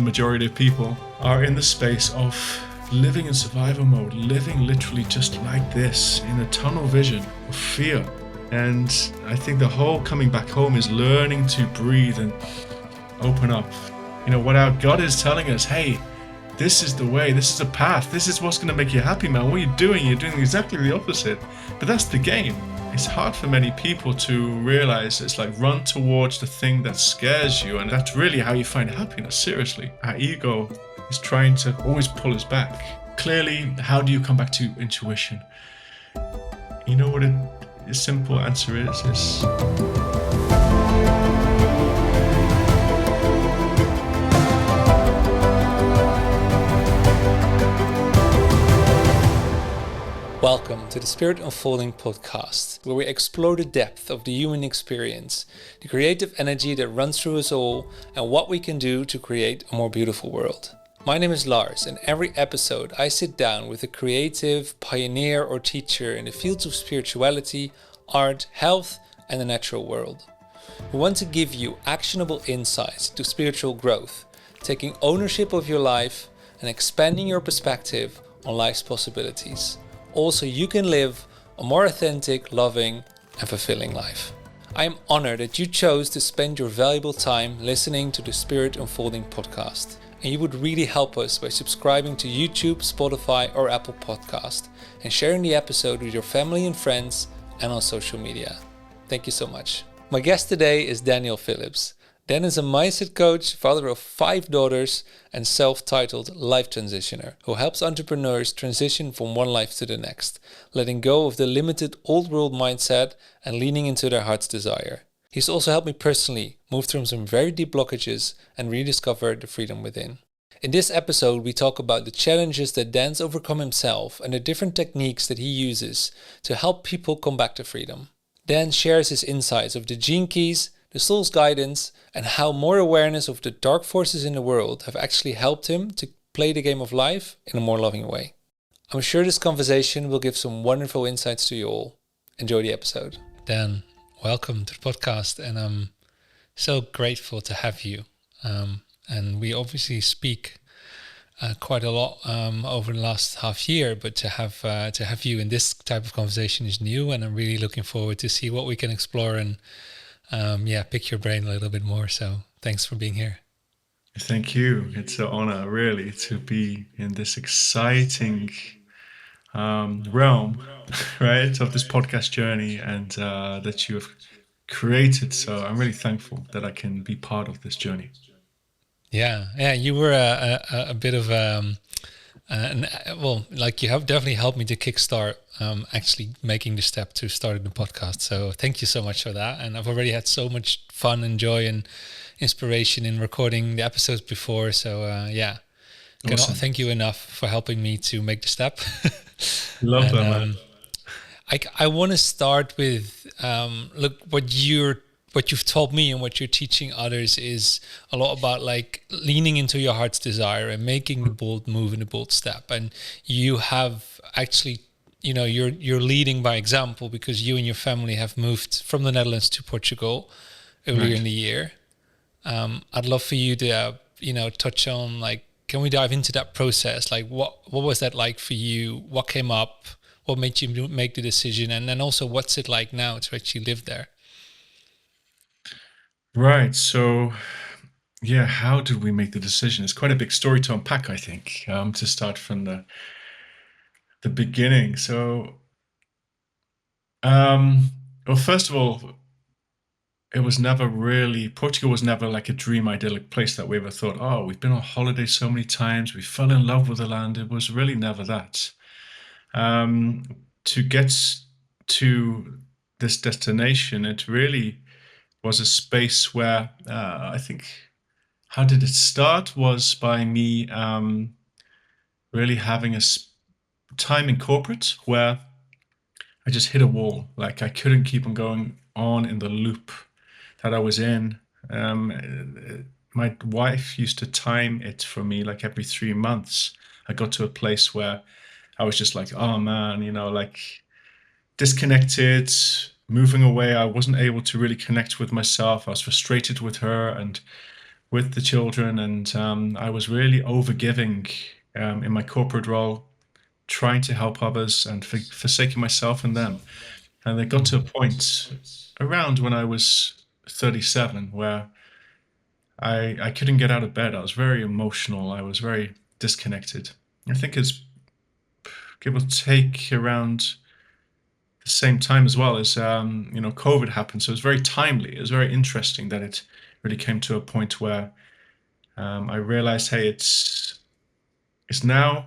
majority of people, are in the space of living in survival mode, living literally just like this, in a tunnel vision of fear. And I think the whole coming back home is learning to breathe and open up. What our God is telling us, hey, this is the way, this is the path, this is what's going to make you happy, man. What are you doing? You're doing exactly the opposite. But that's the game. It's hard for many people to realize it's like run towards the thing that scares you, and that's really how you find happiness, seriously. Our ego is trying to always pull us back. Clearly, how do you come back to intuition? You know what the simple answer is Welcome to the Spirit Unfolding podcast, where we explore the depth of the human experience, the creative energy that runs through us all, and what we can do to create a more beautiful world. My name is Lars, and every episode I sit down with a creative, pioneer or teacher in the fields of spirituality, art, health, and the natural world. We want to give you actionable insights to spiritual growth, taking ownership of your life and expanding your perspective on life's possibilities. Also, you can live a more authentic, loving, and fulfilling life. I am honored that you chose to spend your valuable time listening to the Spirit Unfolding podcast. And you would really help us by subscribing to YouTube, Spotify, or Apple Podcast, and sharing the episode with your family and friends and on social media. Thank you so much. My guest today is Daniel Phillips. Dan is a mindset coach, father of 5 daughters, and self-titled life transitioner who helps entrepreneurs transition from one life to the next, letting go of the limited old world mindset and leaning into their heart's desire. He's also helped me personally move through some very deep blockages and rediscover the freedom within. In this episode, we talk about the challenges that Dan's overcome himself and the different techniques that he uses to help people come back to freedom. Dan shares his insights of the gene keys, the soul's guidance, and how more awareness of the dark forces in the world have actually helped him to play the game of life in a more loving way. I'm sure this conversation will give some wonderful insights to you all. Enjoy the episode. Dan, welcome to the podcast, and I'm so grateful to have you. And we obviously speak quite a lot over the last half year, but to have you in this type of conversation is new, and I'm really looking forward to see what we can explore and pick your brain a little bit more. So thanks for being here. Thank you. It's an honor, really, to be in this exciting realm, right, of this podcast journey, and that you have created. So I'm really thankful that I can be part of this journey. Yeah, you were a bit of you have definitely helped me to kickstart actually making the step to starting the podcast. So thank you so much for that. And I've already had so much fun and joy and inspiration in recording the episodes before. So cannot thank you enough for helping me to make the step. Love that, man. I want to start with what you've taught me and what you're teaching others is a lot about like leaning into your heart's desire and making the bold move and the bold step. And you have actually, you're leading by example, because you and your family have moved from the Netherlands to Portugal earlier in the year. I'd love for you to, touch on, like, can we dive into that process? Like, what was that like for you? What came up? What made you make the decision? And then also, what's it like now to actually live there? Right. So, how did we make the decision? It's quite a big story to unpack, I think, to start from the beginning. So, well, first of all, Portugal was never like a dream idyllic place that we ever thought, oh, we've been on holiday so many times, we fell in love with the land. It was really never that. To get to this destination, it really was a space where I think, how did it start was by me really having a time in corporate where I just hit a wall. Like, I couldn't keep on going on in the loop that I was in. My wife used to time it for me, like every 3 months. I got to a place where I was just like, oh man, like disconnected, moving away. I wasn't able to really connect with myself. I was frustrated with her, and with the children, and I was really overgiving in my corporate role, trying to help others and forsaking myself and them. And it got to a point around when I was 37 where I couldn't get out of bed. I was very emotional. I was very disconnected. I think it's give or take around the same time as well as COVID happened. So it was very timely. It was very interesting that it really came to a point where I realized, hey, it's now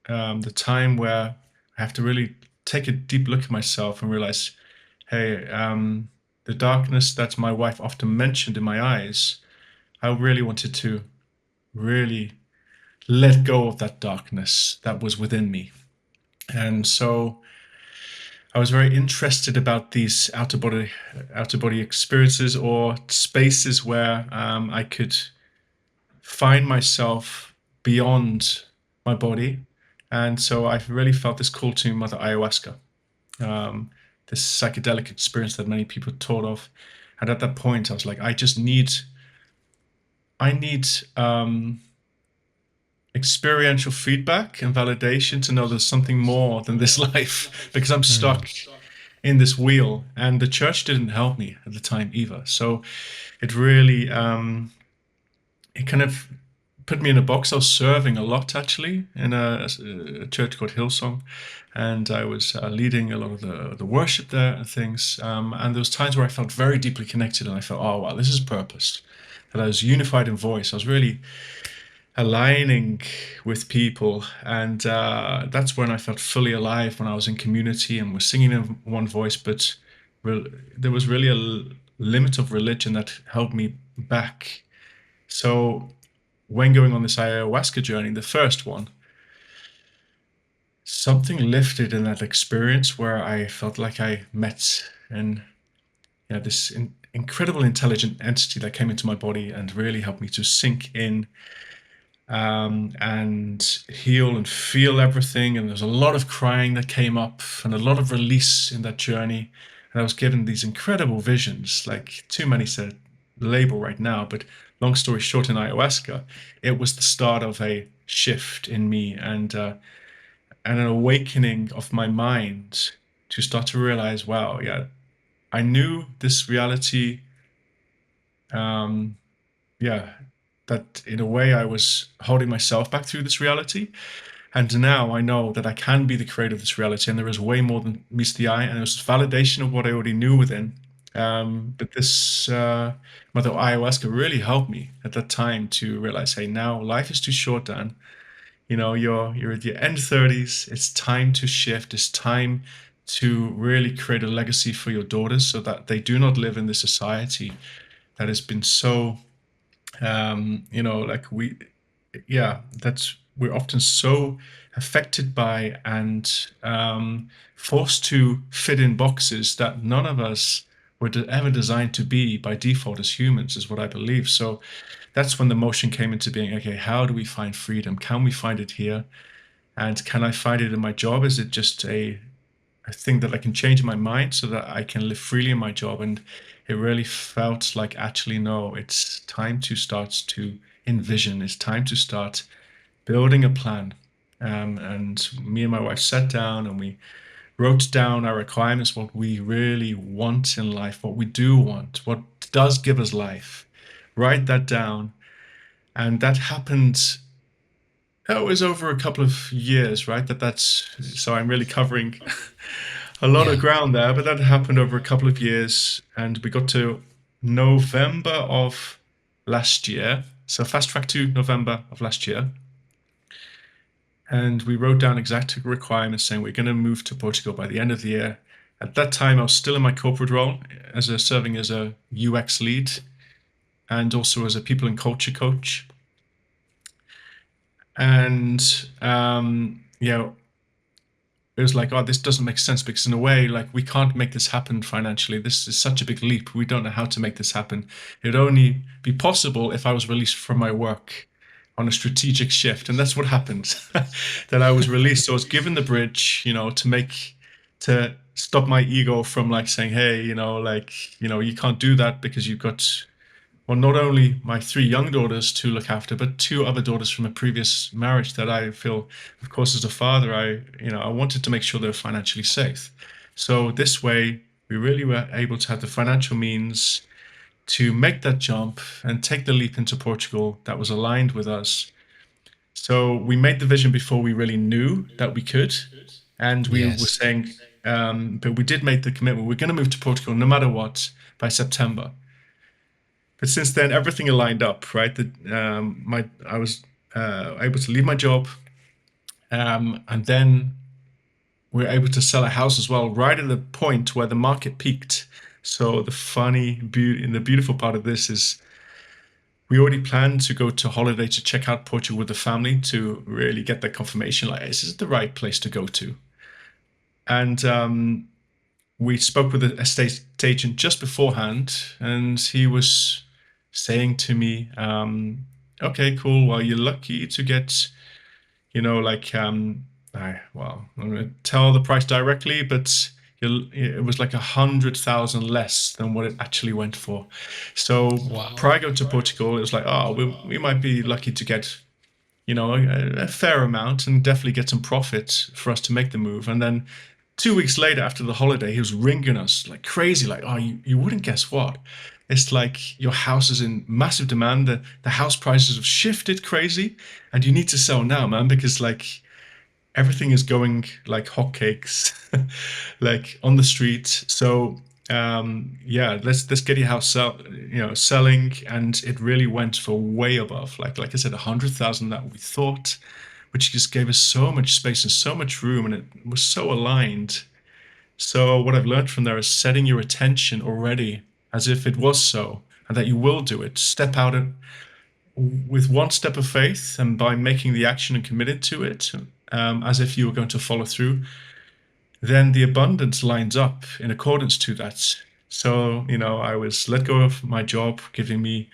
the time where I have to really take a deep look at myself and realize, hey, the darkness that my wife often mentioned in my eyes, I really wanted to really let go of that darkness that was within me. And so I was very interested about these outer body experiences or spaces where I could find myself beyond my body. And so I really felt this call to Mother Ayahuasca, this psychedelic experience that many people taught of. And at that point, I was like, I need experiential feedback and validation to know there's something more than this life because I'm stuck in this wheel. And the church didn't help me at the time either. So it really, it kind of put me in a box. I was serving a lot actually in a church called Hillsong, and I was leading a lot of the worship there and things. And there was times where I felt very deeply connected, and I felt, oh wow, this is purpose. That I was unified in voice. I was really aligning with people, and that's when I felt fully alive, when I was in community and was singing in one voice. But there was really a limit of religion that held me back. So when going on this ayahuasca journey, the first one, something lifted in that experience where I felt like I met and this incredible intelligent entity that came into my body and really helped me to sink in, and heal and feel everything. And there's a lot of crying that came up and a lot of release in that journey. And I was given these incredible visions, like too many to label right now, but long story short, in ayahuasca, it was the start of a shift in me, and an awakening of my mind to start to realize, wow, yeah, I knew this reality, um, yeah, that in a way I was holding myself back through this reality. And now I know that I can be the creator of this reality, and there is way more than meets the eye. And it was validation of what I already knew within. But this Mother Ayahuasca really helped me at that time to realize, hey, now life is too short, Dan. You're at your end 30s. It's time to shift. It's time to really create a legacy for your daughters so that they do not live in this society that has been so like that's we're often so affected by and forced to fit in boxes that none of us were ever designed to be by default as humans, is what I believe. So that's when the motion came into being. Okay, how do we find freedom? Can we find it here? And can I find it in my job? Is it just a thing that I can change in my mind so that I can live freely in my job? And it really felt like, actually, no, it's time to start to envision. It's time to start building a plan. And me and my wife sat down and we wrote down our requirements, what we really want in life, what we do want, what does give us life. Write that down. And that happened. That was over a couple of years, right? That's so I'm really covering a lot of Yeah. ground there, but that happened over a couple of years, and we got to November of last year. So fast track to November of last year, and we wrote down exact requirements saying we're going to move to Portugal by the end of the year. At that time, I was still in my corporate role serving as a UX lead and also as a people and culture coach. And it was like, oh, this doesn't make sense because in a way, like, we can't make this happen financially. This is such a big leap. We don't know how to make this happen. It'd only be possible if I was released from my work on a strategic shift. And that's what happened. That I was released. So I was given the bridge, to stop my ego from like saying, hey, you can't do that because you've got well, not only my three young daughters to look after, but two other daughters from a previous marriage that I feel, of course, as a father, I wanted to make sure they were financially safe. So this way, we really were able to have the financial means to make that jump and take the leap into Portugal that was aligned with us. So we made the vision before we really knew that we could. And we were Yes. saying, but we did make the commitment. We're going to move to Portugal no matter what by September. But since then, everything aligned up, right? I was able to leave my job, and then we were able to sell a house as well, right at the point where the market peaked. So the beautiful part of this is we already planned to go to holiday to check out Portugal with the family to really get that confirmation, like, is this the right place to go to? And we spoke with the estate agent just beforehand, and he was saying to me, okay, cool, well, you're lucky to get, like, well, I'm going to tell the price directly, but it was like 100,000 less than what it actually went for. So Wow. prior going to Portugal, it was like, oh, we might be lucky to get, a fair amount and definitely get some profit for us to make the move. And then 2 weeks later, after the holiday, he was ringing us like crazy, like, oh, you wouldn't guess what. It's like your house is in massive demand. The house prices have shifted crazy, and you need to sell now, man, because like everything is going like hotcakes, like on the street. So yeah, let's get your house selling, and it really went for way above, like I said, 100,000 that we thought, which just gave us so much space and so much room, and it was so aligned. So what I've learned from there is setting your attention already as if it was so, and that you will do it. Step out with one step of faith, and by making the action and committed to it, as if you were going to follow through, then the abundance lines up in accordance to that. So, I was let go of my job, giving me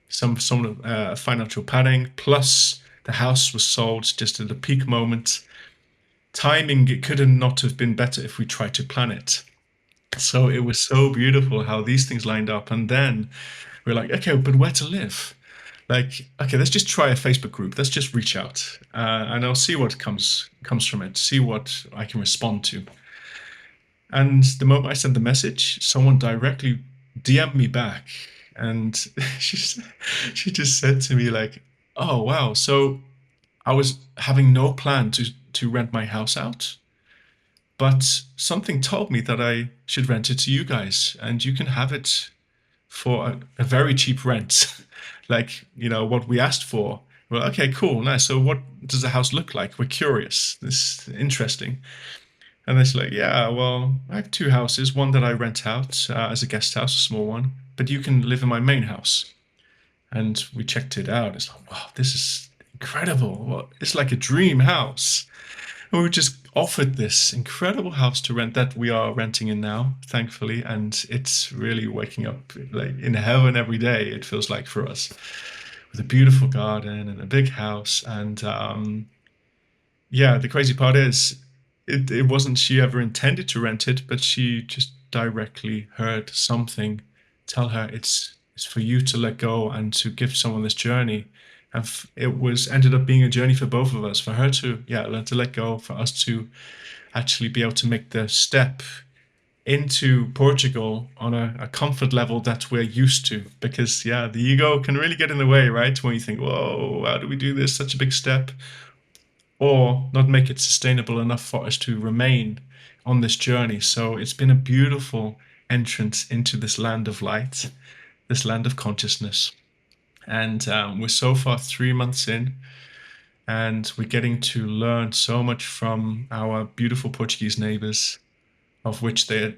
some financial padding, plus the house was sold just at the peak moment. Timing, it could not have been better if we tried to plan it. So it was so beautiful how these things lined up. And then we're like, okay, but where to live? Like, okay, let's just try a Facebook group. Let's just reach out, and I'll see what comes from it. See what I can respond to. And the moment I sent the message, someone directly DM'd me back, and she just said to me like, "Oh wow, so I was having no plan to rent my house out, but something told me that I should rent it to you guys, and you can have it for a very cheap rent, like what we asked for." Well, okay, cool, nice. So what does the house look like? We're curious. This is interesting. And it's like, yeah, well, I have two houses. One that I rent out as a guest house, a small one, but you can live in my main house. And we checked it out. It's like, wow, this is incredible. Well, it's like a dream house. And we just offered this incredible house to rent that we are renting in now, thankfully. And it's really waking up like in heaven every day, it feels like, for us, with a beautiful garden and a big house. And yeah, the crazy part is it wasn't she ever intended to rent it, but she just directly heard something tell her it's for you to let go and to give someone this journey. And it was ended up being a journey for both of us, for her to learn to let go, for us to actually be able to make the step into Portugal on a comfort level that we're used to. Because the ego can really get in the way, right? When you think, whoa, how do we do this? Such a big step. Or not make it sustainable enough for us to remain on this journey. So it's been a beautiful entrance into this land of light, this land of consciousness. And we're so far 3 months in, and we're getting to learn so much from our beautiful Portuguese neighbors, of which they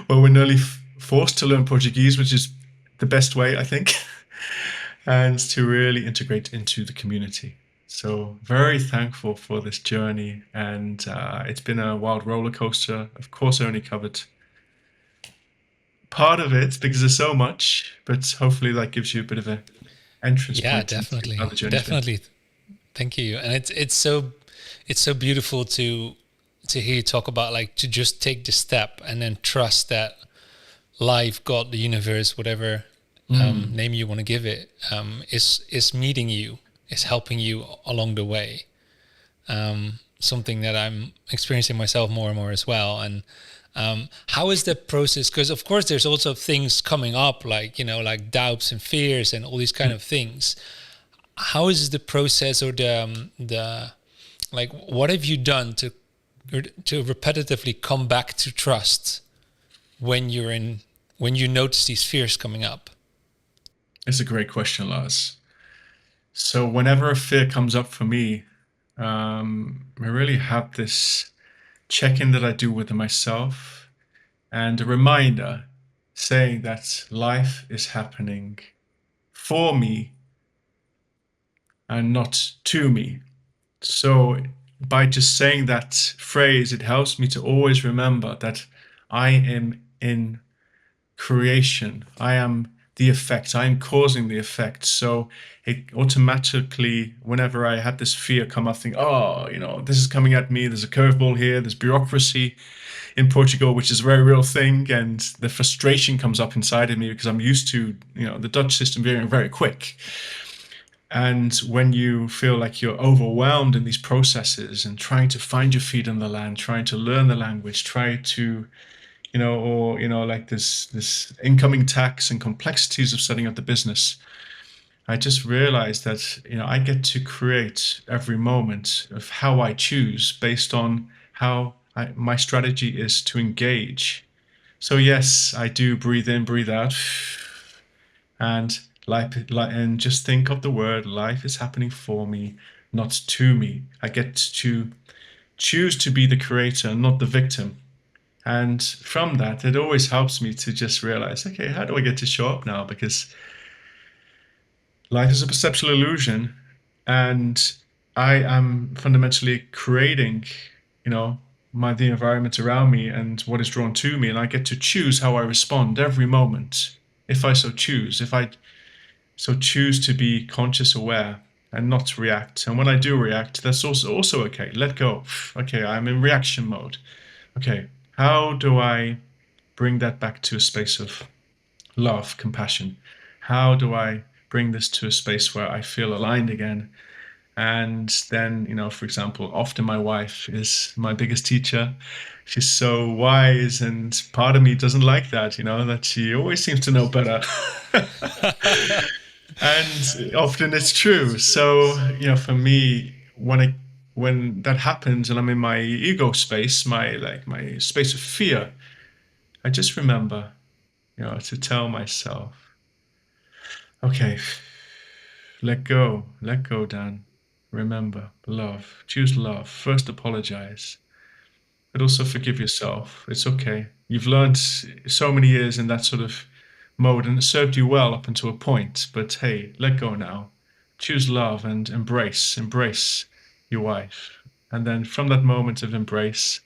well, we're nearly forced to learn Portuguese, which is the best way, I think, and to really integrate into the community. So very thankful for this journey, and it's been a wild roller coaster. Of course, I only covered part of it because there's so much, but hopefully that gives you a bit of an entrance Yeah, point into how definitely. the journey's been. Definitely. Thank you. And it's so beautiful to hear you talk about, like, to just take the step and then trust that life, God, the universe, whatever name you want to give it, is meeting you, is helping you along the way. Something that I'm experiencing myself more and more as well. And how is the process? Because of course there's also things coming up, like, like doubts and fears and all these kind of things. How is the process, or the like, what have you done to repetitively come back to trust when you notice these fears coming up? It's a great question, Lars. So whenever a fear comes up for me, I really have this check-in that I do with myself, and a reminder saying that life is happening for me and not to me. So by just saying that phrase, it helps me to always remember that I am in creation. I am the effect. I am causing the effect. So it automatically, whenever I had this fear come up, I think, oh, this is coming at me. There's a curveball here. There's bureaucracy in Portugal, which is a very real thing. And the frustration comes up inside of me because I'm used to, the Dutch system being very quick. And when you feel like you're overwhelmed in these processes and trying to find your feet on the land, trying to learn the language, try to, like this incoming tax and complexities of setting up the business, I just realized that, I get to create every moment of how I choose based on how my strategy is to engage. So yes, I do breathe in, breathe out, and and just think of the word life is happening for me, not to me. I get to choose to be the creator, not the victim. And from that, it always helps me to just realize, okay, how do I get to show up now? Because life is a perceptual illusion, and I am fundamentally creating, the environment around me and what is drawn to me, and I get to choose how I respond every moment, if I so choose. If I so choose to be conscious aware and not react. And when I do react, that's also okay. Let go. Okay, I'm in reaction mode. Okay, how do I bring that back to a space of love, compassion? How do I bring this to a space where I feel aligned again? And then, for example, often my wife is my biggest teacher. She's so wise, and part of me doesn't like that, that she always seems to know better. And often it's true. So, for me, when that happens and I'm in my ego space, my space of fear, I just remember, to tell myself, okay, let go, Dan. Remember, love, choose love. First, apologize, but also forgive yourself. It's okay. You've learned so many years in that sort of mode, and it served you well up until a point. But hey, let go now. Choose love and embrace your wife. And then from that moment of embrace,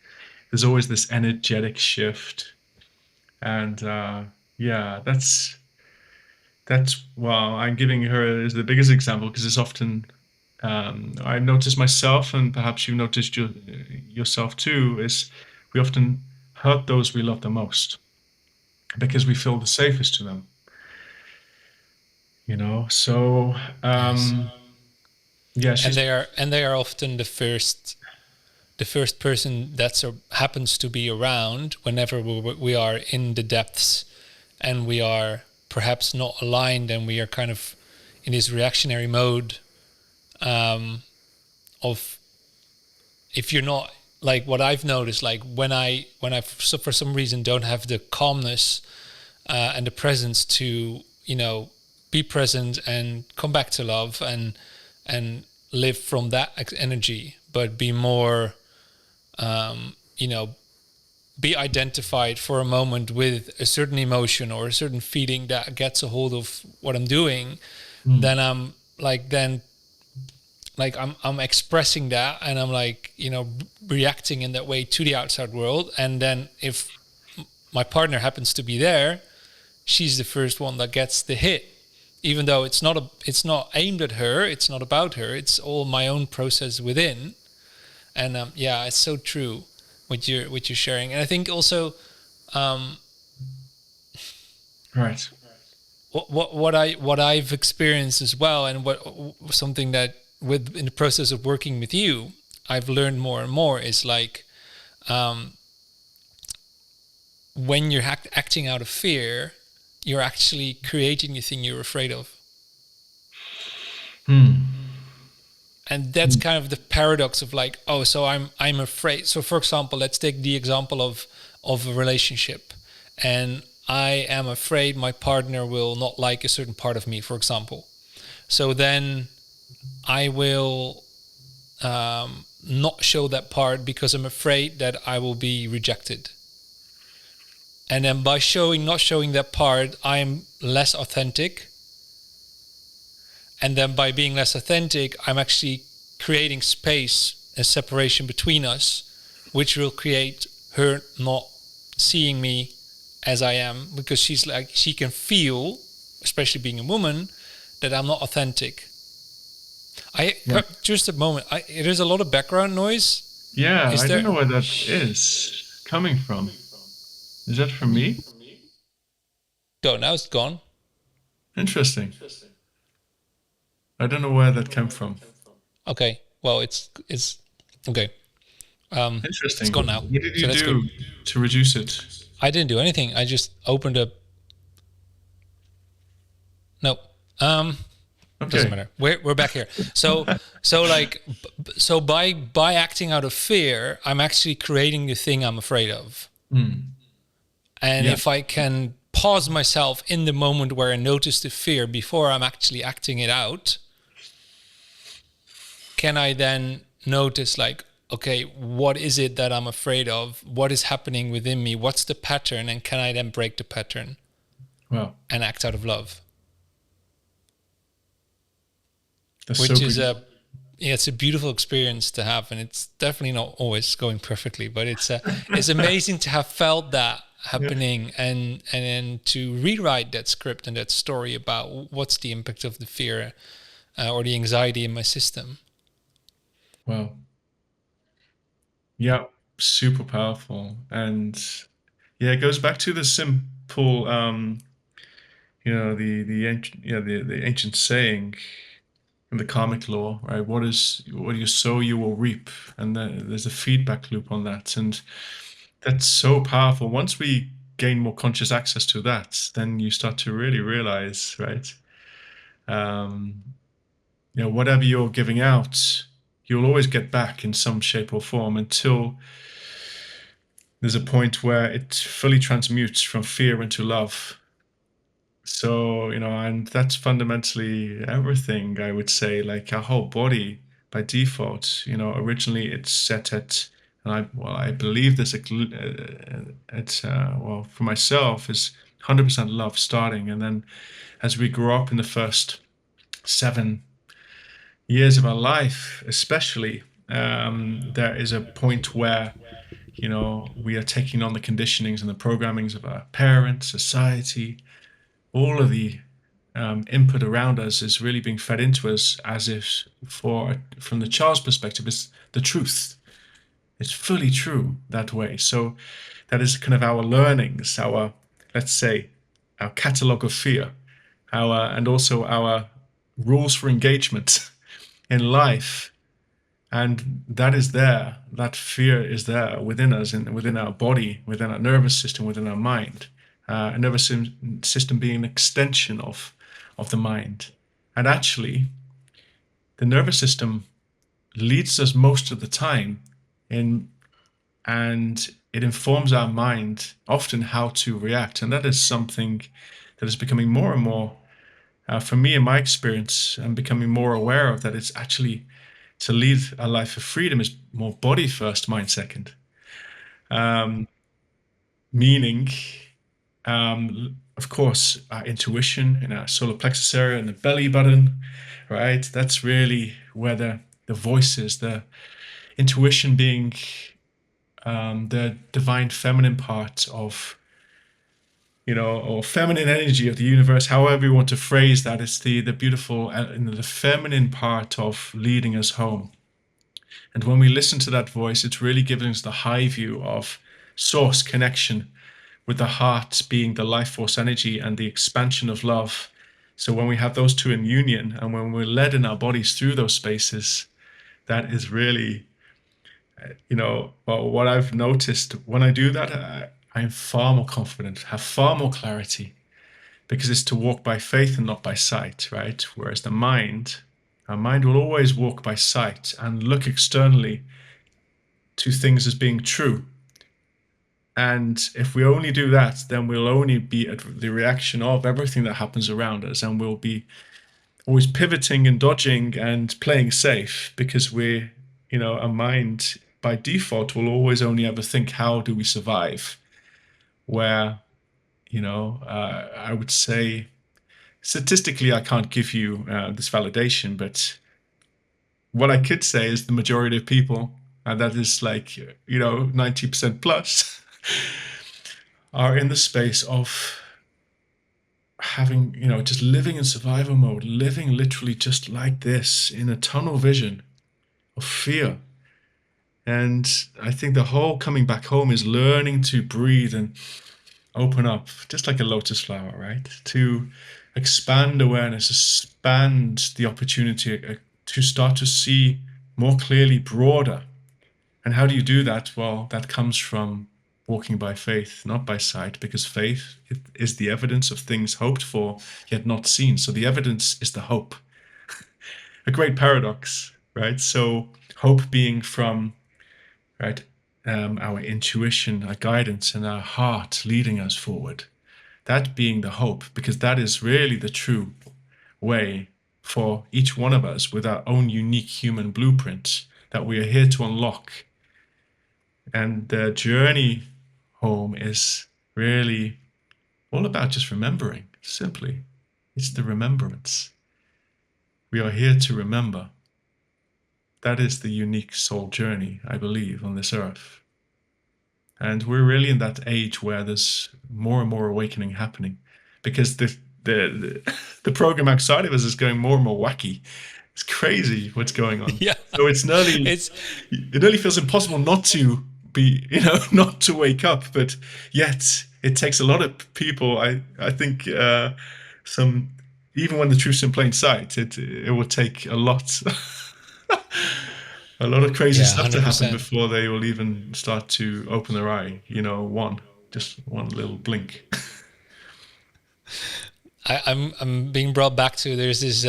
there's always this energetic shift. And yeah, that's well, I'm giving her as the biggest example because it's often I've noticed myself, and perhaps you've noticed yourself too, is we often hurt those we love the most because we feel the safest to them. So Yes. yeah, And she's they are often the first person that happens to be around whenever we are in the depths, and we are perhaps not aligned, and we are kind of in this reactionary mode, of, if you're not, like, what I've noticed, like when I for some reason don't have the calmness and the presence to, be present and come back to love, and live from that energy, but be more, you know, be identified for a moment with a certain emotion or a certain feeling that gets a hold of what I'm doing, then I'm expressing that, and I'm like, reacting in that way to the outside world. And then if my partner happens to be there, she's the first one that gets the hit, even though it's not aimed at her, it's not about her, it's all my own process within. And yeah, it's so true what you're sharing. And I think also, right. what I've experienced as well, and what something that with in the process of working with you, I've learned more and more is like when you're acting out of fear, you're actually creating the thing you're afraid of. And that's kind of the paradox of like, oh, so I'm afraid. So for example, let's take the example of a relationship, and I am afraid my partner will not like a certain part of me, for example. So then I will not show that part because I'm afraid that I will be rejected. And then by not showing that part, I'm less authentic. And then by being less authentic, I'm actually creating space and separation between us, which will create her not seeing me as I am, because she's like, she can feel, especially being a woman, that I'm not authentic. Just a moment. There's a lot of background noise. Yeah, Is I there? don't know where that is coming from. Is that from me? Go, now it's gone. Interesting. I don't know where that came from. Okay. Well, it's okay. It's Interesting. gone now. What did So you that's good. do to reduce it? I didn't do anything. I just opened up. No. Doesn't Okay. matter. We're back here. So by acting out of fear, I'm actually creating the thing I'm afraid of. And Yeah. if I can pause myself in the moment where I notice the fear before I'm actually acting it out, can I then notice like, okay, what is it that I'm afraid of? What is happening within me? What's the pattern? And can I then break the pattern Wow. and act out of love? That's so Which is beautiful. it's a beautiful experience to have, and it's definitely not always going perfectly, but it's amazing to have felt that Yeah. happening, and then to rewrite that script and that story about what's the impact of the fear or the anxiety in my system. Wow. Yeah. Super powerful. And yeah, it goes back to the simple, the ancient, the ancient saying in the karmic law, right? What you sow, you will reap, and there's a feedback loop on that, and that's so powerful. Once we gain more conscious access to that, then you start to really realize, right? Um, whatever you're giving out, you'll always get back in some shape or form until there's a point where it fully transmutes from fear into love. So, and that's fundamentally everything, I would say. Like our whole body by default, originally it's set at, and I believe this, well, for myself, is 100% love starting. And then as we grow up in the first 7 years of our life, especially, there is a point where, we are taking on the conditionings and the programmings of our parents, society, all of the input around us is really being fed into us as if from the child's perspective, it's the truth. It's fully true that way. So that is kind of our learnings, let's say, our catalog of fear, and also our rules for engagement in life. And that is there. That fear is there within us and within our body, within our nervous system, within our mind. A nervous system being an extension of the mind. And actually, the nervous system leads us most of the time and it informs our mind often how to react. And that is something that is becoming more and more, for me in my experience, I'm becoming more aware of that. It's actually to lead a life of freedom is more body first, mind second. Meaning, of course, our intuition in our solar plexus area and the belly button, right? That's really where the voice is, the intuition being the divine feminine part of, or feminine energy of the universe, however you want to phrase that. It's the beautiful, the feminine part of leading us home. And when we listen to that voice, it's really giving us the high view of source connection with the heart being the life force energy and the expansion of love. So when we have those two in union, and when we're led in our bodies through those spaces, that is really, well, what I've noticed when I do that, I'm far more confident, have far more clarity, because it's to walk by faith and not by sight, right? Whereas our mind will always walk by sight and look externally to things as being true. And if we only do that, then we'll only be at the reaction of everything that happens around us, and we'll be always pivoting and dodging and playing safe, because our mind by default will always only ever think, how do we survive? Where, I would say, statistically, I can't give you this validation, but what I could say is the majority of people, and that is 90% plus, are in the space of having, just living in survival mode, living literally just like this in a tunnel vision of fear. And I think the whole coming back home is learning to breathe and open up, just like a lotus flower, right? To expand awareness, expand the opportunity to start to see more clearly, broader. And how do you do that? Well, that comes from walking by faith, not by sight, because faith is the evidence of things hoped for, yet not seen. So the evidence is the hope. A great paradox, right? So hope being from, right, our intuition, our guidance, and our heart leading us forward. That being the hope, because that is really the true way for each one of us with our own unique human blueprint that we are here to unlock. And the journey home is really all about just remembering, simply. It's the remembrance. We are here to remember. That is the unique soul journey, I believe, on this earth. And we're really in that age where there's more and more awakening happening, because the program outside of us is going more and more wacky. It's crazy what's going on. Yeah. So it nearly feels impossible not to be, not to wake up. But yet it takes a lot of people. I think even when the truth's in plain sight, it will take a lot. A lot of crazy stuff to happen 100%. before they will even start to open their eye. Just one little blink. I'm being brought back to, there's this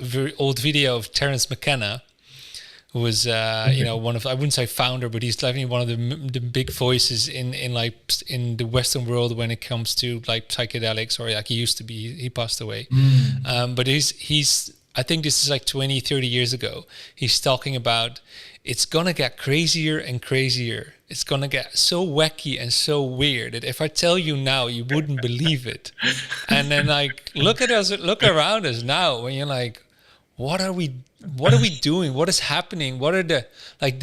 very old video of Terence McKenna, who was one of, I wouldn't say founder, but he's definitely one of the big voices in the Western world when it comes to like psychedelics, or like he used to be. He passed away, but he's I think this is like 20, 30 years ago. He's talking about it's going to get crazier and crazier. It's going to get so wacky and so weird that if I tell you now, you wouldn't believe it. And then like, look around us now when you're like, what are we doing? What is happening? What are the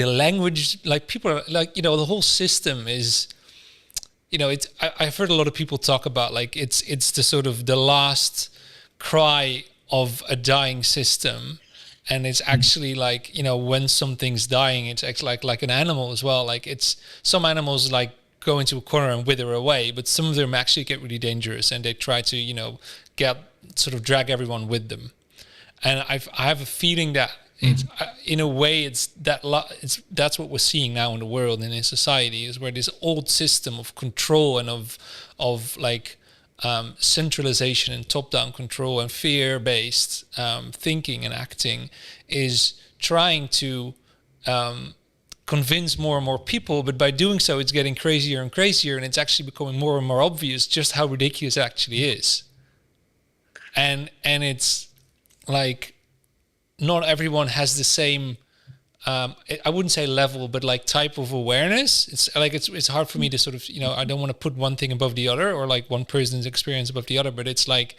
language, like people are like, the whole system is, I've heard a lot of people talk about like, it's the sort of the last cry of a dying system. And it's actually like, when something's dying, it's actually like an animal as well. Like it's, some animals like go into a corner and wither away, but some of them actually get really dangerous and they try to, drag everyone with them. And I have a feeling that it's, in a way, that's what we're seeing now in the world and in society, is where this old system of control and of centralization and top-down control and fear-based thinking and acting is trying to convince more and more people, but by doing so, it's getting crazier and crazier, and it's actually becoming more and more obvious just how ridiculous it actually is. And it's like not everyone has the same. I wouldn't say level, but like type of awareness. It's hard for me to sort of, I don't want to put one thing above the other or like one person's experience above the other, but it's like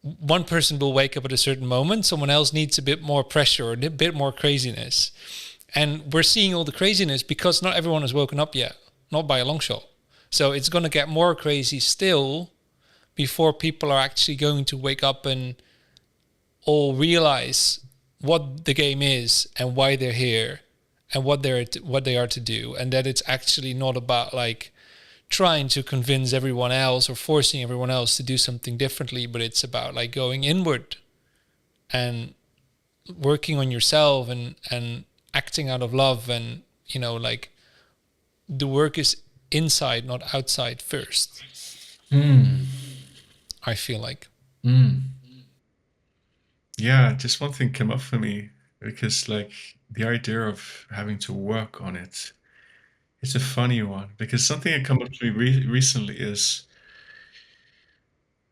one person will wake up at a certain moment. Someone else needs a bit more pressure or a bit more craziness. And we're seeing all the craziness because not everyone has woken up yet, not by a long shot. So it's going to get more crazy still before people are actually going to wake up and all realize what the game is and why they're here and what they are to do, and that it's actually not about like trying to convince everyone else or forcing everyone else to do something differently, but it's about like going inward and working on yourself and acting out of love. And like the work is inside, not outside first. I feel like. Yeah, just one thing came up for me because, like, the idea of having to work on it, it's a funny one because something that come up to me recently is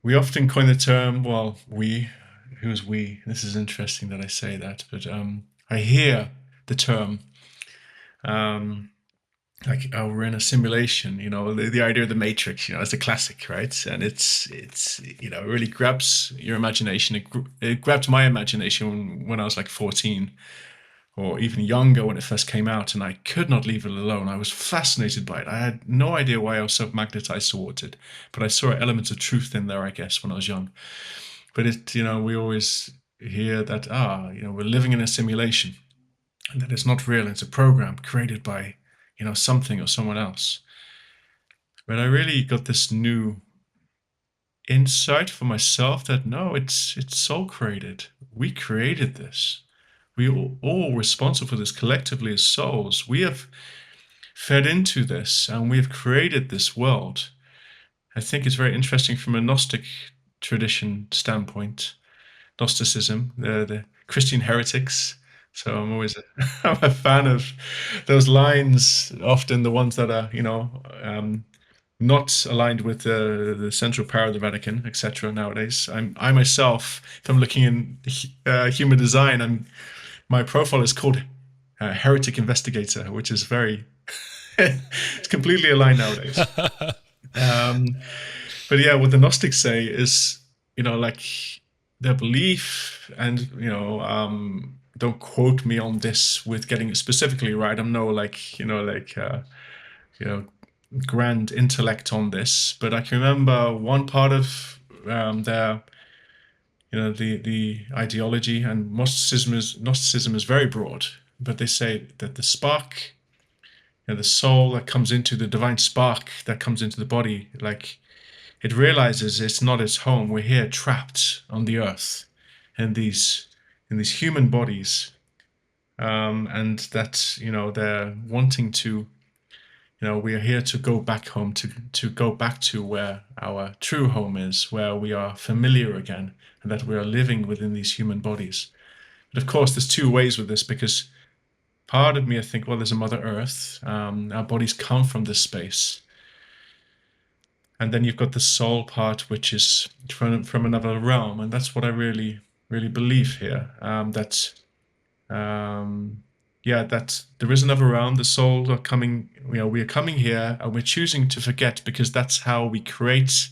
we often coin the term, well, who's we? This is interesting that I say that, but I hear the term, um, like, oh, we're in a simulation, the idea of the Matrix, it's a classic, right? And it's it really grabs your imagination. It grabbed my imagination when I was like 14 or even younger when it first came out, and I could not leave it alone. I was fascinated by it. I had no idea why I was so magnetized towards it, but I saw elements of truth in there, I guess, when I was young. But we always hear that, we're living in a simulation and that it's not real. It's a program created by, something or someone else. But I really got this new insight for myself that no, it's soul created. We created this. We all responsible for this collectively as souls. We have fed into this and we have created this world. I think it's very interesting from a Gnostic tradition standpoint. Gnosticism, the Christian heretics. So I'm always I'm a fan of those lines, often the ones that are, not aligned with the central power of the Vatican, etc. Nowadays, I myself, if I'm looking in human design, my profile is called Heretic Investigator, which is very it's completely aligned nowadays. But yeah, what the Gnostics say is, like their belief, and don't quote me on this with getting it specifically right. I'm no you know grand intellect on this, but I can remember one part of their the ideology, and Gnosticism is very broad, but they say that the spark, the soul that comes into the divine spark that comes into the body, like it realizes it's not its home. We're here trapped on the earth in these human bodies, and that they're wanting to we are here to go back home, to go back to where our true home is, where we are familiar again, and that we are living within these human bodies. But of course, there's two ways with this, because part of me, I think, well, there's a Mother Earth. Our bodies come from this space. And then you've got the soul part, which is from another realm. And that's what I really, really believe here. That there is another realm. The souls are coming, we are coming here, and we're choosing to forget, because that's how we create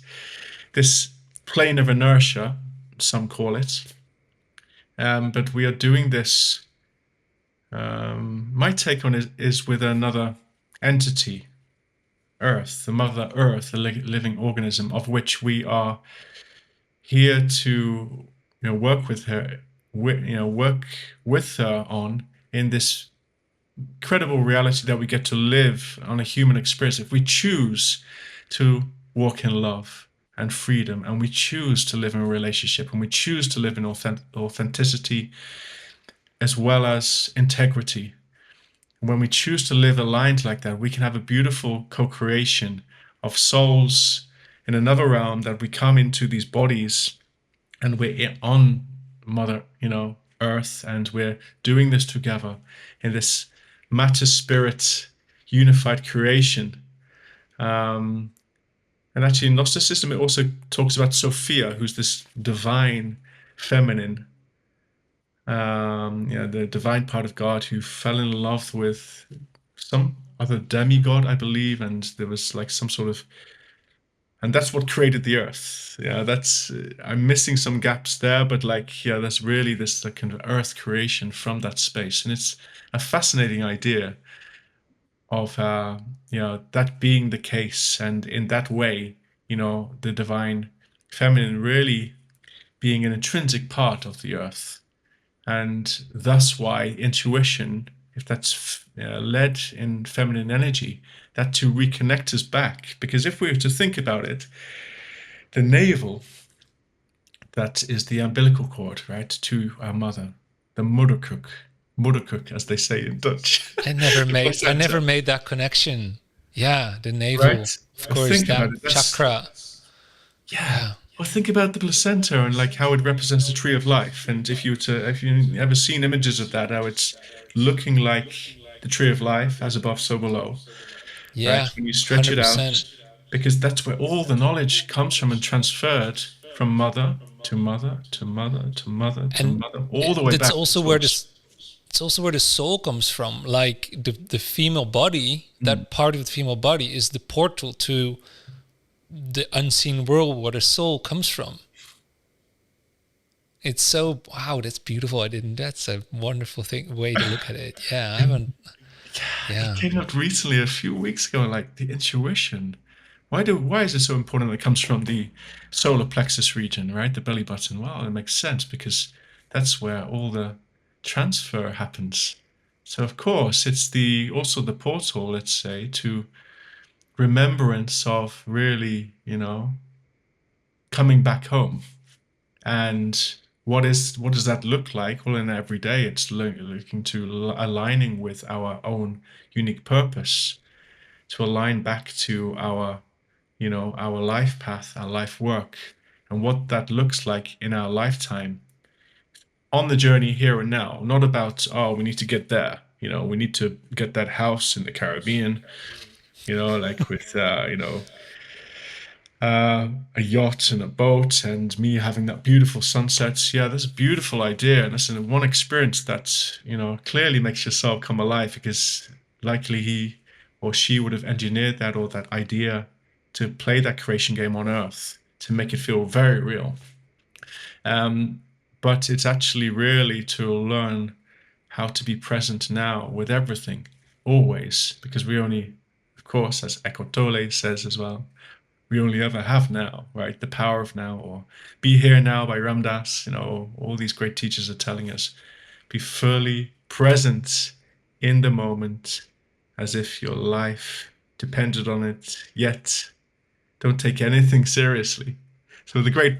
this plane of inertia, some call it. But we are doing this. My take on it is with another entity, Earth, the Mother Earth, a living organism, of which we are here to work with her, work with her on, in this incredible reality that we get to live on a human experience. If we choose to walk in love and freedom, and we choose to live in a relationship, and we choose to live in authenticity as well as integrity, when we choose to live aligned like that, we can have a beautiful co-creation of souls in another realm, that we come into these bodies and we're on Mother, Earth, and we're doing this together in this matter spirit unified creation. And actually, in Gnosticism, it also talks about Sophia, who's this divine feminine, the divine part of God, who fell in love with some other demigod, I believe, and there was like some sort of, and that's what created the earth. Yeah, that's I'm missing some gaps there, but like, yeah, that's really this like kind of earth creation from that space, and it's a fascinating idea of that being the case, and in that way, the divine feminine really being an intrinsic part of the earth, and thus why intuition if that's led in feminine energy, that to reconnect us back. Because if we were to think about it, the navel, that is the umbilical cord, right, to our mother, the moederkoek, as they say in Dutch, the I placenta, never made that connection. Yeah, the right? navel, of course, Think about it. that That's chakra. Yeah. Yeah. Well, think about the placenta and like how it represents the tree of life. And if you ever seen images of that, how it's looking like the tree of life, as above, so below, right? Yeah, When you stretch it out, 100%. because that's where all the knowledge comes from and transferred from mother to mother to mother to mother to And mother, all the way that's back to also where source. this it's also where the soul comes from. Like the female body, Mm. that part of the female body is the portal to the unseen world where the soul comes from. It's so wow, that's beautiful. I didn't. That's a wonderful thing way to look at it. Yeah, I haven't. It Yeah, came up recently a few weeks ago, like the intuition. Why is it so important that it comes from the solar plexus region, right? The belly button. Well, it makes sense because that's where all the transfer happens. So of course it's the also the portal, let's say, to remembrance of really, coming back home. And what does that look like? Well, in every day, it's looking to aligning with our own unique purpose, to align back to our life path, our life work, and what that looks like in our lifetime on the journey here and now. Not about, oh, we need to get there. We need to get that house in the Caribbean, like with, a yacht and a boat and me having that beautiful sunsets. Yeah, that's a beautiful idea. And that's one experience that, clearly makes yourself come alive because likely he or she would have engineered that or that idea to play that creation game on Earth to make it feel very real. Um, but it's actually really to learn how to be present now with everything, always, because we only, of course, as Eckhart Tolle says as well, we only ever have now, right? The power of now, or Be Here Now by Ram Dass. All these great teachers are telling us be fully present in the moment as if your life depended on it, yet don't take anything seriously. So the great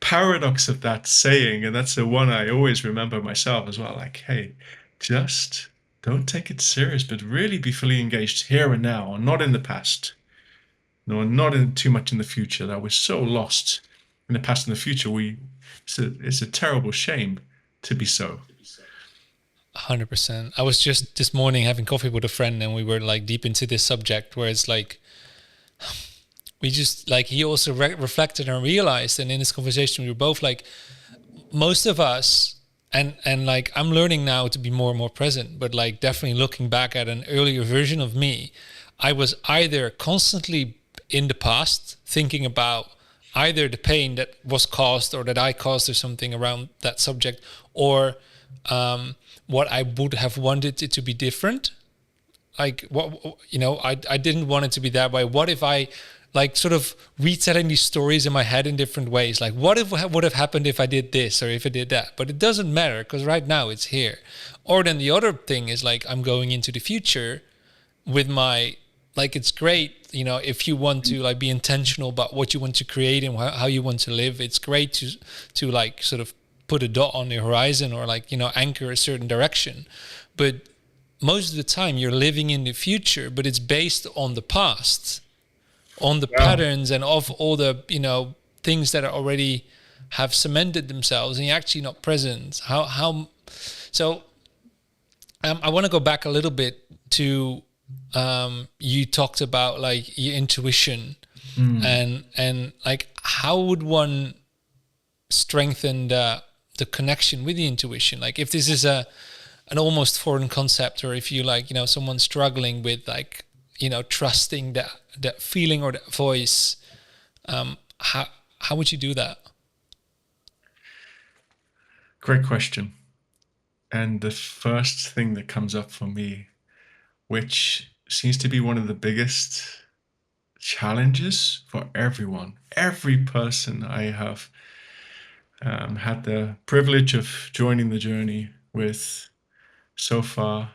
paradox of that saying, and that's the one I always remember myself as well, like, hey, just don't take it serious, but really be fully engaged here and now, and not in the past. No, not too much in the future. That we're so lost in the past and the future. It's a terrible shame to be so. 100%. I was just this morning having coffee with a friend, and we were like deep into this subject where it's like we just like he also reflected and realized, and in this conversation we were both like, most of us, and like I'm learning now to be more and more present, but like definitely looking back at an earlier version of me, I was either constantly in the past thinking about either the pain that was caused or that I caused or something around that subject, or what I would have wanted it to be different. Like what I didn't want it to be that way. What if I like sort of retelling these stories in my head in different ways? Like what if would have happened if I did this or if I did that? But it doesn't matter because right now it's here. Or then the other thing is like I'm going into the future with my like it's great, if you want to like be intentional about what you want to create and how you want to live. It's great to like sort of put a dot on the horizon or like anchor a certain direction, but most of the time you're living in the future, but it's based on the past, on the Wow. patterns and of all the things that are already have cemented themselves, and you're actually not present. How so I want to go back a little bit to you talked about like your intuition, Mm. and like how would one strengthen the connection with the intuition? Like if this is an almost foreign concept, or if you like someone struggling with like trusting that feeling or that voice, how would you do that? Great question. And the first thing that comes up for me, which seems to be one of the biggest challenges for everyone, every person I have had the privilege of joining the journey with, so far.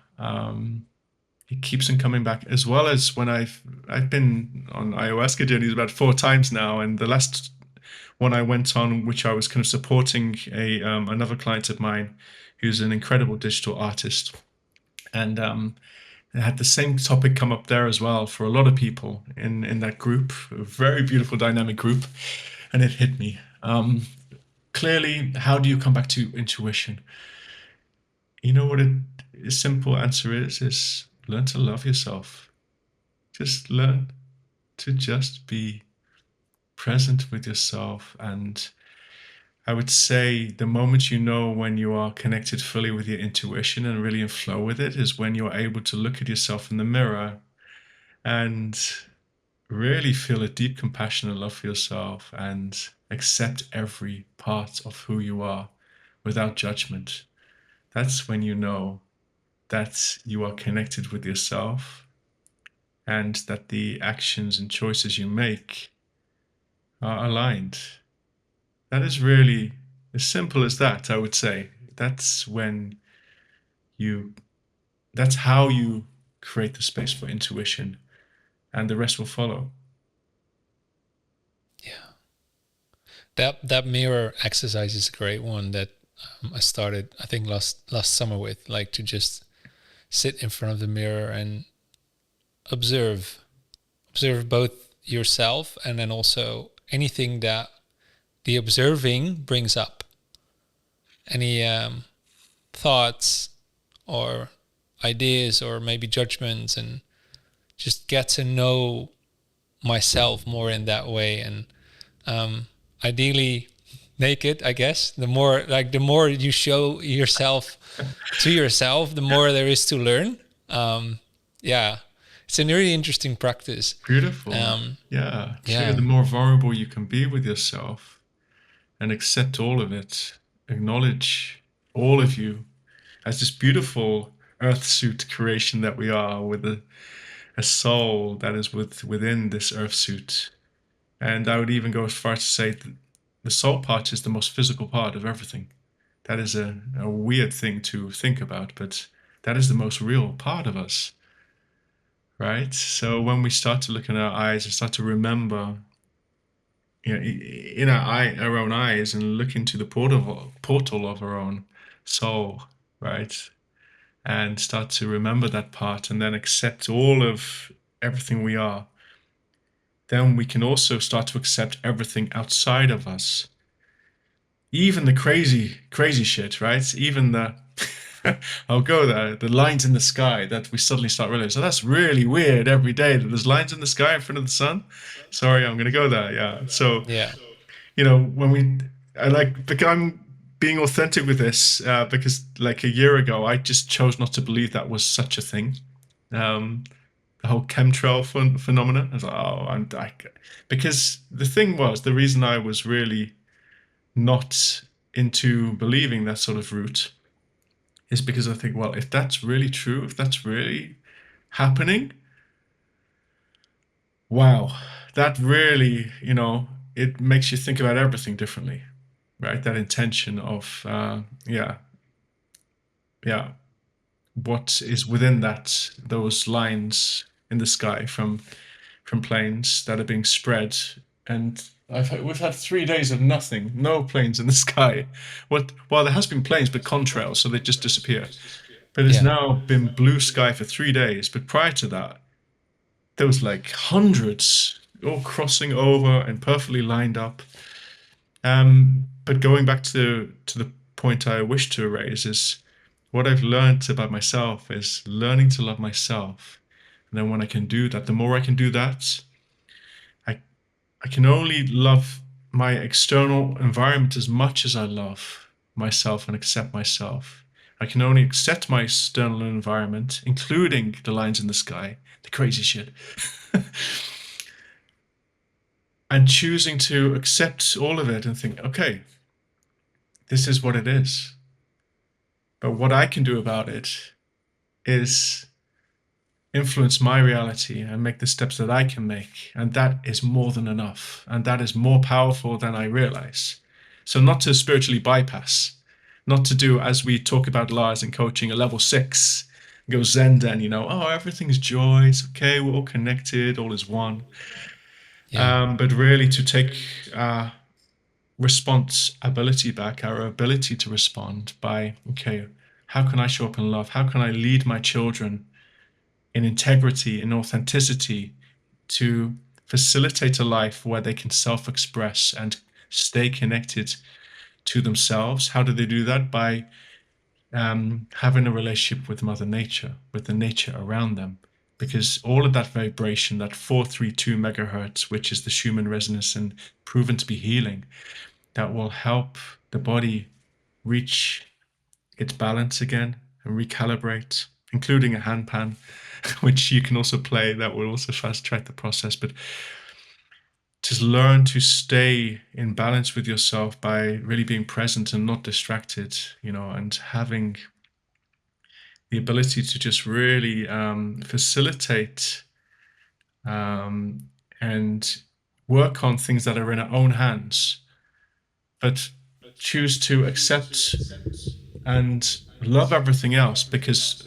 It keeps on coming back, as well as when I've been on ayahuasca journeys about 4 times now, and the last one I went on, which I was kind of supporting a another client of mine, who's an incredible digital artist, and I had the same topic come up there as well for a lot of people in that group, a very beautiful dynamic group, and it hit me. Clearly, how do you come back to intuition? You know what a simple answer is learn to love yourself. Just learn to just be present with yourself. And I would say the moment you know when you are connected fully with your intuition and really in flow with it is when you're able to look at yourself in the mirror and really feel a deep compassion and love for yourself and accept every part of who you are without judgment. That's when you know that you are connected with yourself and that the actions and choices you make are aligned. That is really as simple as that, I would say. That's when you, that's how you create the space for intuition, and the rest will follow. Yeah. That mirror exercise is a great one that I started, I think, last summer with, like, to just sit in front of the mirror and observe both yourself and then also anything that the observing brings up, any thoughts or ideas or maybe judgments, and just get to know myself more in that way. And ideally naked, I guess. The more you show yourself to yourself, the more there is to learn. Yeah, it's a really interesting practice. Beautiful. Yeah. Clearly, Yeah, the more vulnerable you can be with yourself and accept all of it, acknowledge all of you as this beautiful earth suit creation that we are, with a soul that is within this earth suit. And I would even go as far as to say that the soul part is the most physical part of everything. That is a weird thing to think about, but that is the most real part of us, right? So when we start to look in our eyes and start to remember, you know, in our own eyes, and look into the portal of our own soul, right? And start to remember that part and then accept all of everything we are, then we can also start to accept everything outside of us. Even the crazy shit, right? Even the I'll go there, the lines in the sky that we suddenly start realizing, so that's really weird every day that there's lines in the sky in front of the sun. Sorry, I'm gonna go there. Yeah. So, yeah, when I like, because I'm being authentic with this, because like a year ago, I just chose not to believe that was such a thing. Um, the whole chemtrail phenomena. I was like, oh, because the thing was, the reason I was really not into believing that sort of route is because I think, well, if that's really true, if that's really happening, wow, that really, it makes you think about everything differently, right? That intention of, yeah, what is within those lines in the sky from planes that are being spread. And we've had 3 days of nothing, no planes in the sky. Well, there has been planes, but contrails, so they just disappear. But it's yeah, now been blue sky for 3 days. But prior to that, there was like hundreds all crossing over and perfectly lined up. But going back to the point I wish to raise is what I've learned about myself is learning to love myself. And then when I can do that, the more I can do that, I I can only love my external environment as much as I love myself and accept myself. I can only accept my external environment, including the lines in the sky, the crazy shit, and choosing to accept all of it and think, okay, this is what it is. But what I can do about it is influence my reality and make the steps that I can make. And that is more than enough. And that is more powerful than I realize. So, not to spiritually bypass, Not to do, as we talk about Lars in coaching, a level 6, go Zen then, oh, everything's joy, it's okay, we're all connected, all is one. Yeah. But really to take responsibility back, our ability to respond by, okay, how can I show up in love? How can I lead my children in integrity, in authenticity, to facilitate a life where they can self-express and stay connected to themselves? How do they do that? By having a relationship with Mother Nature, with the nature around them. Because all of that vibration, that 432 megahertz, which is the Schumann resonance and proven to be healing, that will help the body reach its balance again and recalibrate, including a handpan, which you can also play. That will also fast track the process. But to learn to stay in balance with yourself by really being present and not distracted, and having the ability to just really facilitate and work on things that are in our own hands, but choose to accept and love everything else, because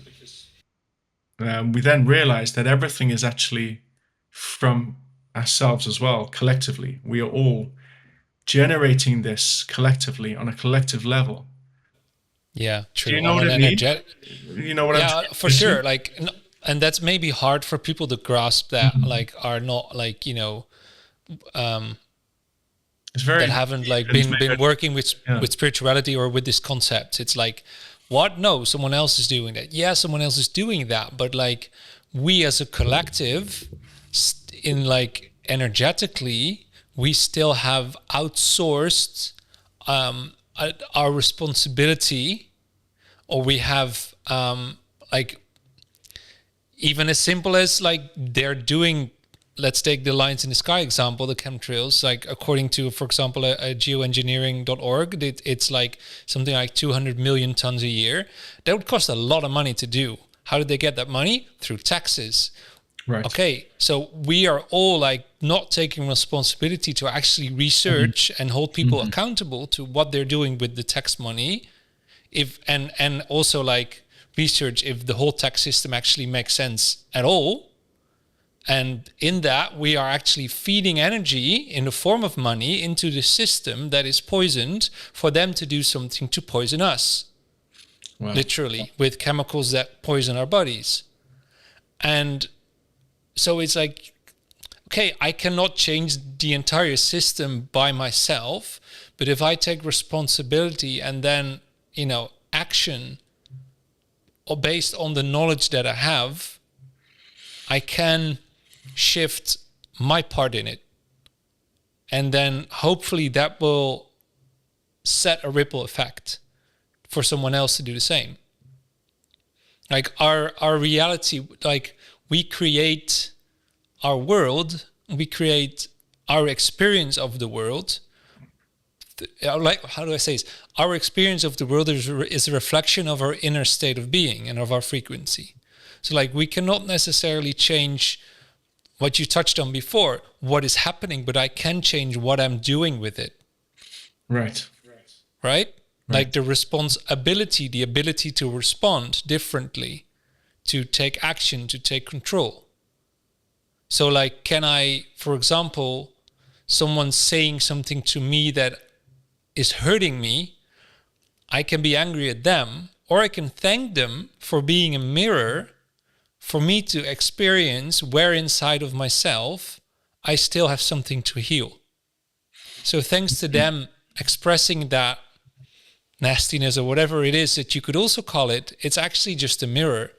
we then realize that everything is actually from ourselves as well. Collectively, we are all generating this collectively on a collective level. Yeah, Do true. you know On what an I mean? energetic, You know what I'm yeah, trying to for get sure. to? Like, and that's maybe hard for people to grasp that, like, are not like, um, It's that very haven't deep like and been working yeah. with spirituality or with this concept. It's like, what? No, someone else is doing that. Yeah, someone else is doing that, but like we as a collective, in like energetically, we still have outsourced our responsibility, or we have like even as simple as like they're doing, let's take the lines in the sky example, the chemtrails, like according to, for example, a geoengineering.org, it's like something like 200 million tons a year. That would cost a lot of money to do. How did they get that money? Through taxes. Right. Okay, so we are all like not taking responsibility to actually research and hold people accountable to what they're doing with the tax money. If and also like research if the whole tax system actually makes sense at all. And in that, we are actually feeding energy in the form of money into the system that is poisoned for them to do something to poison us. Wow. Literally, with chemicals that poison our bodies. And so it's like, okay, I cannot change the entire system by myself, but if I take responsibility and then, action or based on the knowledge that I have, I can shift my part in it. And then hopefully that will set a ripple effect for someone else to do the same. Like our reality, like we create our world, we create our experience of the world. Like, how do I say this? Our experience of the world is a reflection of our inner state of being and of our frequency. So like we cannot necessarily change what you touched on before, what is happening, but I can change what I'm doing with it. Right. Right? Like the responsibility, the ability to respond differently, to take action, to take control. So like, can I, for example, someone saying something to me that is hurting me, I can be angry at them, or I can thank them for being a mirror for me to experience where inside of myself I still have something to heal. So thanks to them expressing that nastiness or whatever it is that you could also call it, it's actually just a mirror.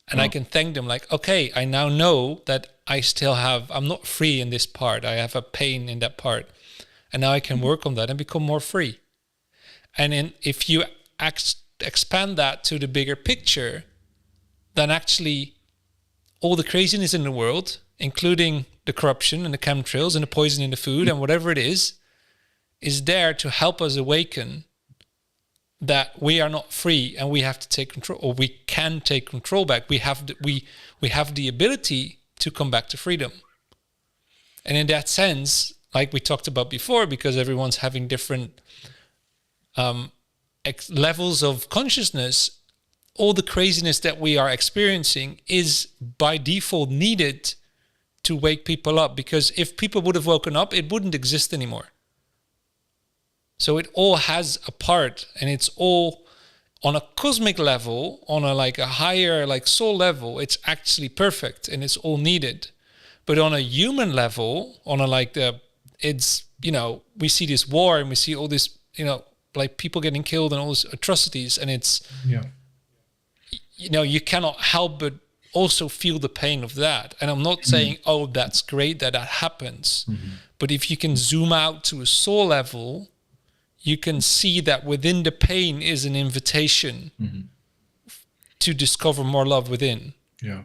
And I can thank them like, okay, I now know that I'm not free in this part. I have a pain in that part. And now I can work on that and become more free. And if you expand that to the bigger picture, then actually all the craziness in the world, including the corruption and the chemtrails and the poison in the food and whatever it is there to help us awaken that we are not free and we have to take control, or we can take control back. We have the ability to come back to freedom. And in that sense, like we talked about before, because everyone's having different levels of consciousness, all the craziness that we are experiencing is by default needed to wake people up, because if people would have woken up, it wouldn't exist anymore. So it all has a part, and it's all on a cosmic level, on a higher soul level, it's actually perfect and it's all needed. But on a human level, on it's, we see this war and we see all this, people getting killed and all these atrocities, and it's, you cannot help but also feel the pain of that. And I'm not saying, oh, that's great that happens. Mm-hmm. But if you can zoom out to a soul level, you can see that within the pain is an invitation to discover more love within. Yeah.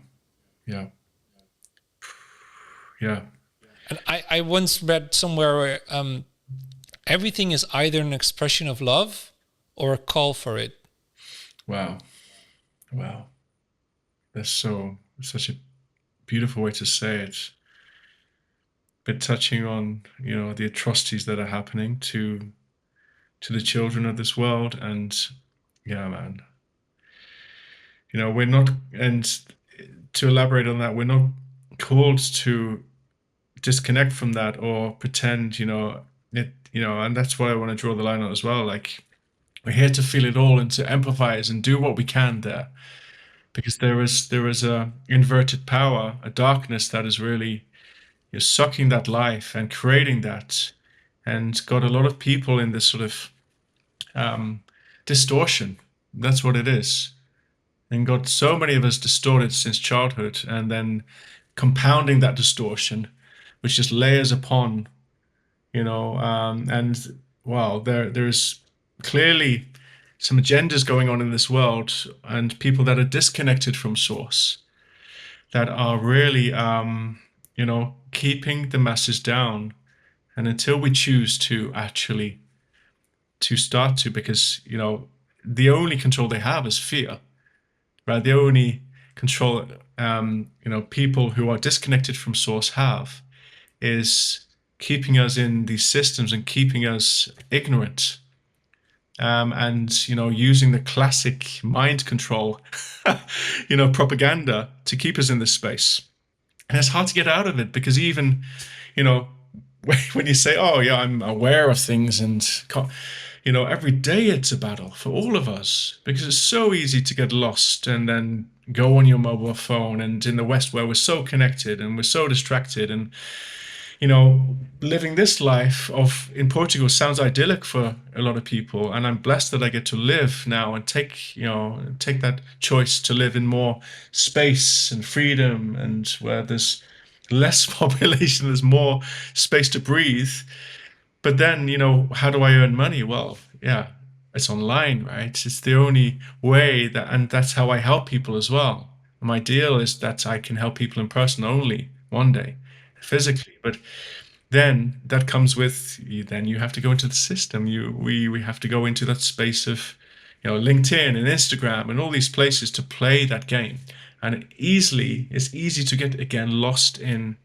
And I once read somewhere where everything is either an expression of love or a call for it. Wow. That's such a beautiful way to say it. But touching on, the atrocities that are happening to the children of this world, and yeah, man. We're not, and to elaborate on that, we're not called to disconnect from that or pretend, and that's why I want to draw the line on as well. Like, we're here to feel it all and to empathize and do what we can there, because there is a inverted power, a darkness that is really sucking that life and creating that, and got a lot of people in this sort of distortion. That's what it is. And got so many of us distorted since childhood, and then compounding that distortion, which just layers upon, and well, there is clearly some agendas going on in this world, and people that are disconnected from source, that are really, keeping the masses down. And until we choose to actually start to, because, the only control they have is fear, right? The only control, people who are disconnected from source have is keeping us in these systems and keeping us ignorant. And, using the classic mind control, propaganda to keep us in this space. And it's hard to get out of it, because even, when you say, oh yeah, I'm aware of things, and every day it's a battle for all of us, because it's so easy to get lost and then go on your mobile phone. And in the West, where we're so connected and we're so distracted, and living this life in Portugal sounds idyllic for a lot of people, and I'm blessed that I get to live now and take that choice to live in more space and freedom, and where there's less population, there's more space to breathe. But then, how do I earn money? Well, yeah, it's online, right? It's the only way and that's how I help people as well. My deal is that I can help people in person only one day, physically. But then that comes with, then you have to go into the system. We have to go into that space of, LinkedIn and Instagram and all these places to play that game. And it's easy to get, again, lost in,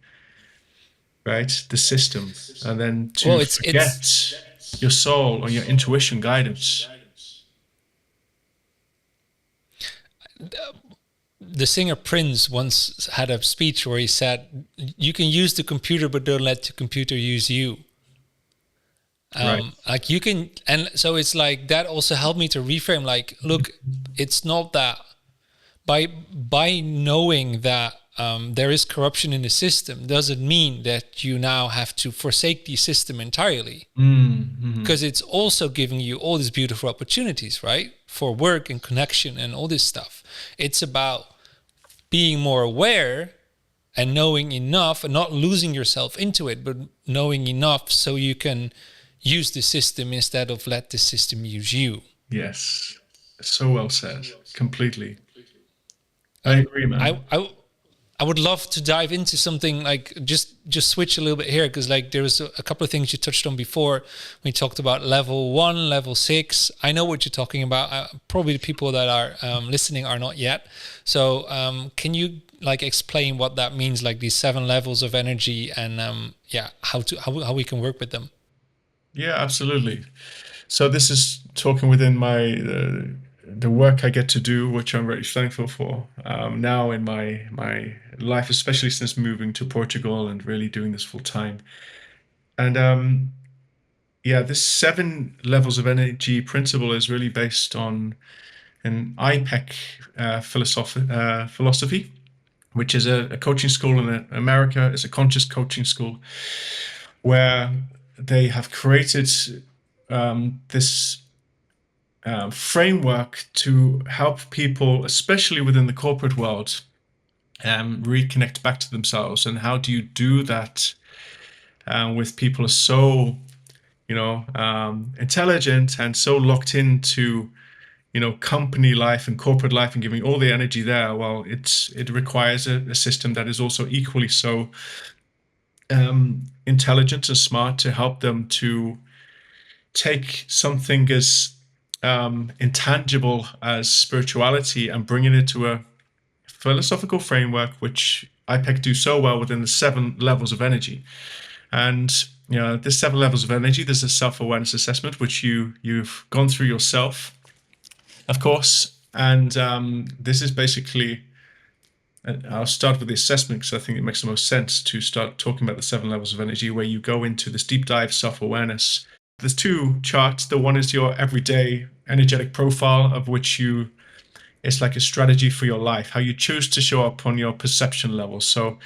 right, the system, and then to forget your soul or your intuition guidance. The singer Prince once had a speech where he said, you can use the computer, but don't let the computer use you. Right. Like you can, and so it's like that also helped me to reframe, like, look, it's not that by knowing that there is corruption in the system doesn't mean that you now have to forsake the system entirely. Because it's also giving you all these beautiful opportunities, right? For work and connection and all this stuff. It's about being more aware and knowing enough and not losing yourself into it, but knowing enough so you can use the system instead of let the system use you. Yes. So well said. Completely. I agree, man. I would love to dive into something like just switch a little bit here, because like there was a couple of things you touched on before. We talked about level 1, level 6. I know what you're talking about. Probably the people that are listening are not yet. So can you like explain what that means, like these 7 levels of energy, and how we can work with them? Yeah, absolutely. So this is talking within my the work I get to do, which I'm very thankful for now in my life, especially since moving to Portugal and really doing this full time. And yeah, this 7 levels of energy principle is really based on an IPEC philosophy, which is a coaching school in America. It's a conscious coaching school where they have created this framework to help people, especially within the corporate world, reconnect back to themselves. And how do you do that with people who are so, intelligent and so locked into, company life and corporate life and giving all the energy there? Well, it requires a system that is also equally so intelligent and smart to help them to take something as intangible as spirituality and bring it into a philosophical framework, which IPEC do so well within the 7 levels of energy. And there's 7 levels of energy. There's a self-awareness assessment, which you've gone through yourself, of course. And this is basically, I'll start with the assessment because I think it makes the most sense to start talking about the 7 levels of energy, where you go into this deep dive self-awareness. There's 2 charts. The one is your everyday energetic profile, of which it's like a strategy for your life, how you choose to show up on your perception level. So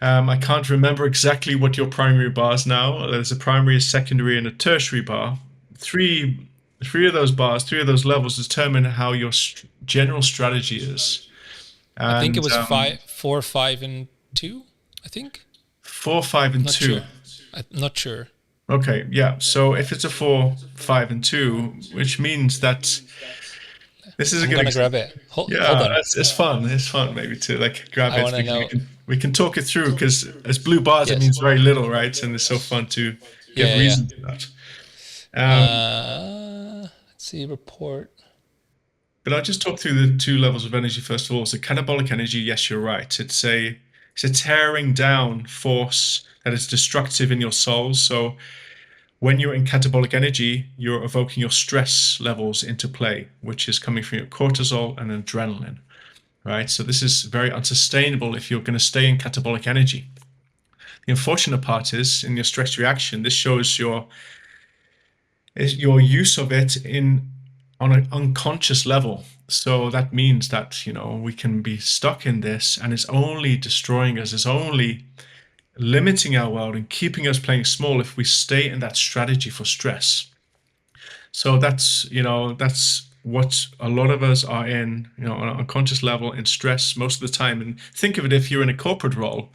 I can't remember exactly what your primary bars now. There's a primary, a secondary, and a tertiary bar. Three of those bars, 3 of those levels determine how your general strategy is. I think it And was 4, 5, and 2. I think 4, 5, and not 2. sure. I'm not sure. Okay, yeah. So if it's a 4, 5, and 2, which means that this is a I'm good gonna example. grab it. Hold Yeah, on. it's fun. It's fun maybe to like grab I it. want to know. We can talk it through because as blue bars it Yes. means very little, right? And it's so fun to give Yeah, yeah. reason to that. Um, Let's see, report. but I'll just talk through the 2 levels of energy first of all. So catabolic energy, yes, you're right. It's a tearing down force that is destructive in your soul. So when you're in catabolic energy, you're evoking your stress levels into play, which is coming from your cortisol and adrenaline, right? So this is very unsustainable if you're going to stay in catabolic energy. The unfortunate part is in your stress reaction, this shows your use of it on an unconscious level. So that means that, we can be stuck in this and it's only destroying us. It's only limiting our world and keeping us playing small if we stay in that strategy for stress. So that's what a lot of us are in, on an unconscious level in stress most of the time. And think of it, if you're in a corporate role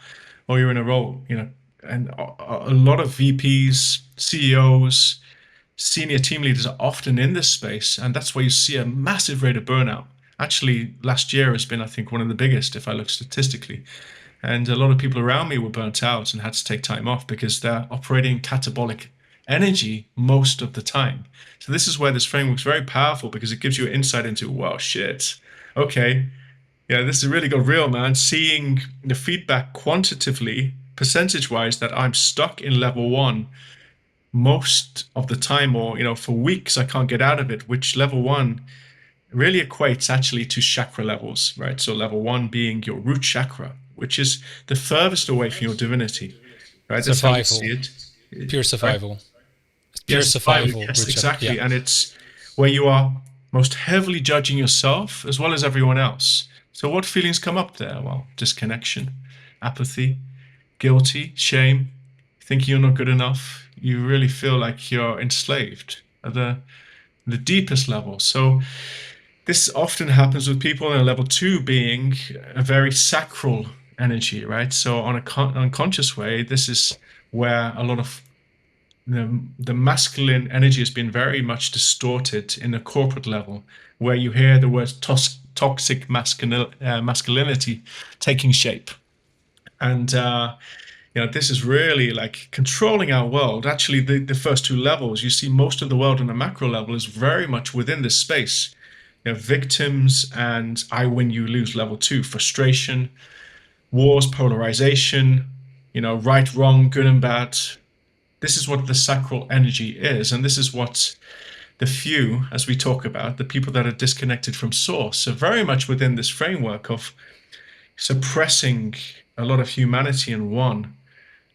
or you're in a role, and a lot of VPs, CEOs, senior team leaders are often in this space, and that's why you see a massive rate of burnout. Actually, last year has been, I think, one of the biggest if I look statistically. And a lot of people around me were burnt out and had to take time off because they're operating catabolic energy most of the time. So this is where this framework is very powerful because it gives you insight into, wow, shit, okay, yeah, this has really got real, man. Seeing the feedback quantitatively, percentage wise, that I'm stuck in level 1 most of the time, or for weeks I can't get out of it, which level 1 really equates actually to chakra levels, right? So level 1 being your root chakra, which is the furthest away from your divinity, right? That's how we see Survival. it. Pure Sorry? survival. It's pure Yes, survival. survival, Yes, Richard. Yeah. exactly. And it's where you are most heavily judging yourself as well as everyone else. So what feelings come up there? Well, disconnection, apathy, guilty, shame, thinking you're not good enough. You really feel like you're enslaved at the deepest level. So this often happens with people in a level 2 being a very sacral energy, right? So on a unconscious way, this is where a lot of the masculine energy has been very much distorted in a corporate level, where you hear the word toxic masculinity taking shape. And this is really like controlling our world. Actually, the first 2 levels, you see most of the world on a macro level is very much within this space. Victims and I win, you lose level 2, frustration, wars, polarization, right, wrong, good and bad. this is what the sacral energy is, and this is what the few, as we talk about, the people that are disconnected from source, are very much within this framework of suppressing a lot of humanity in one,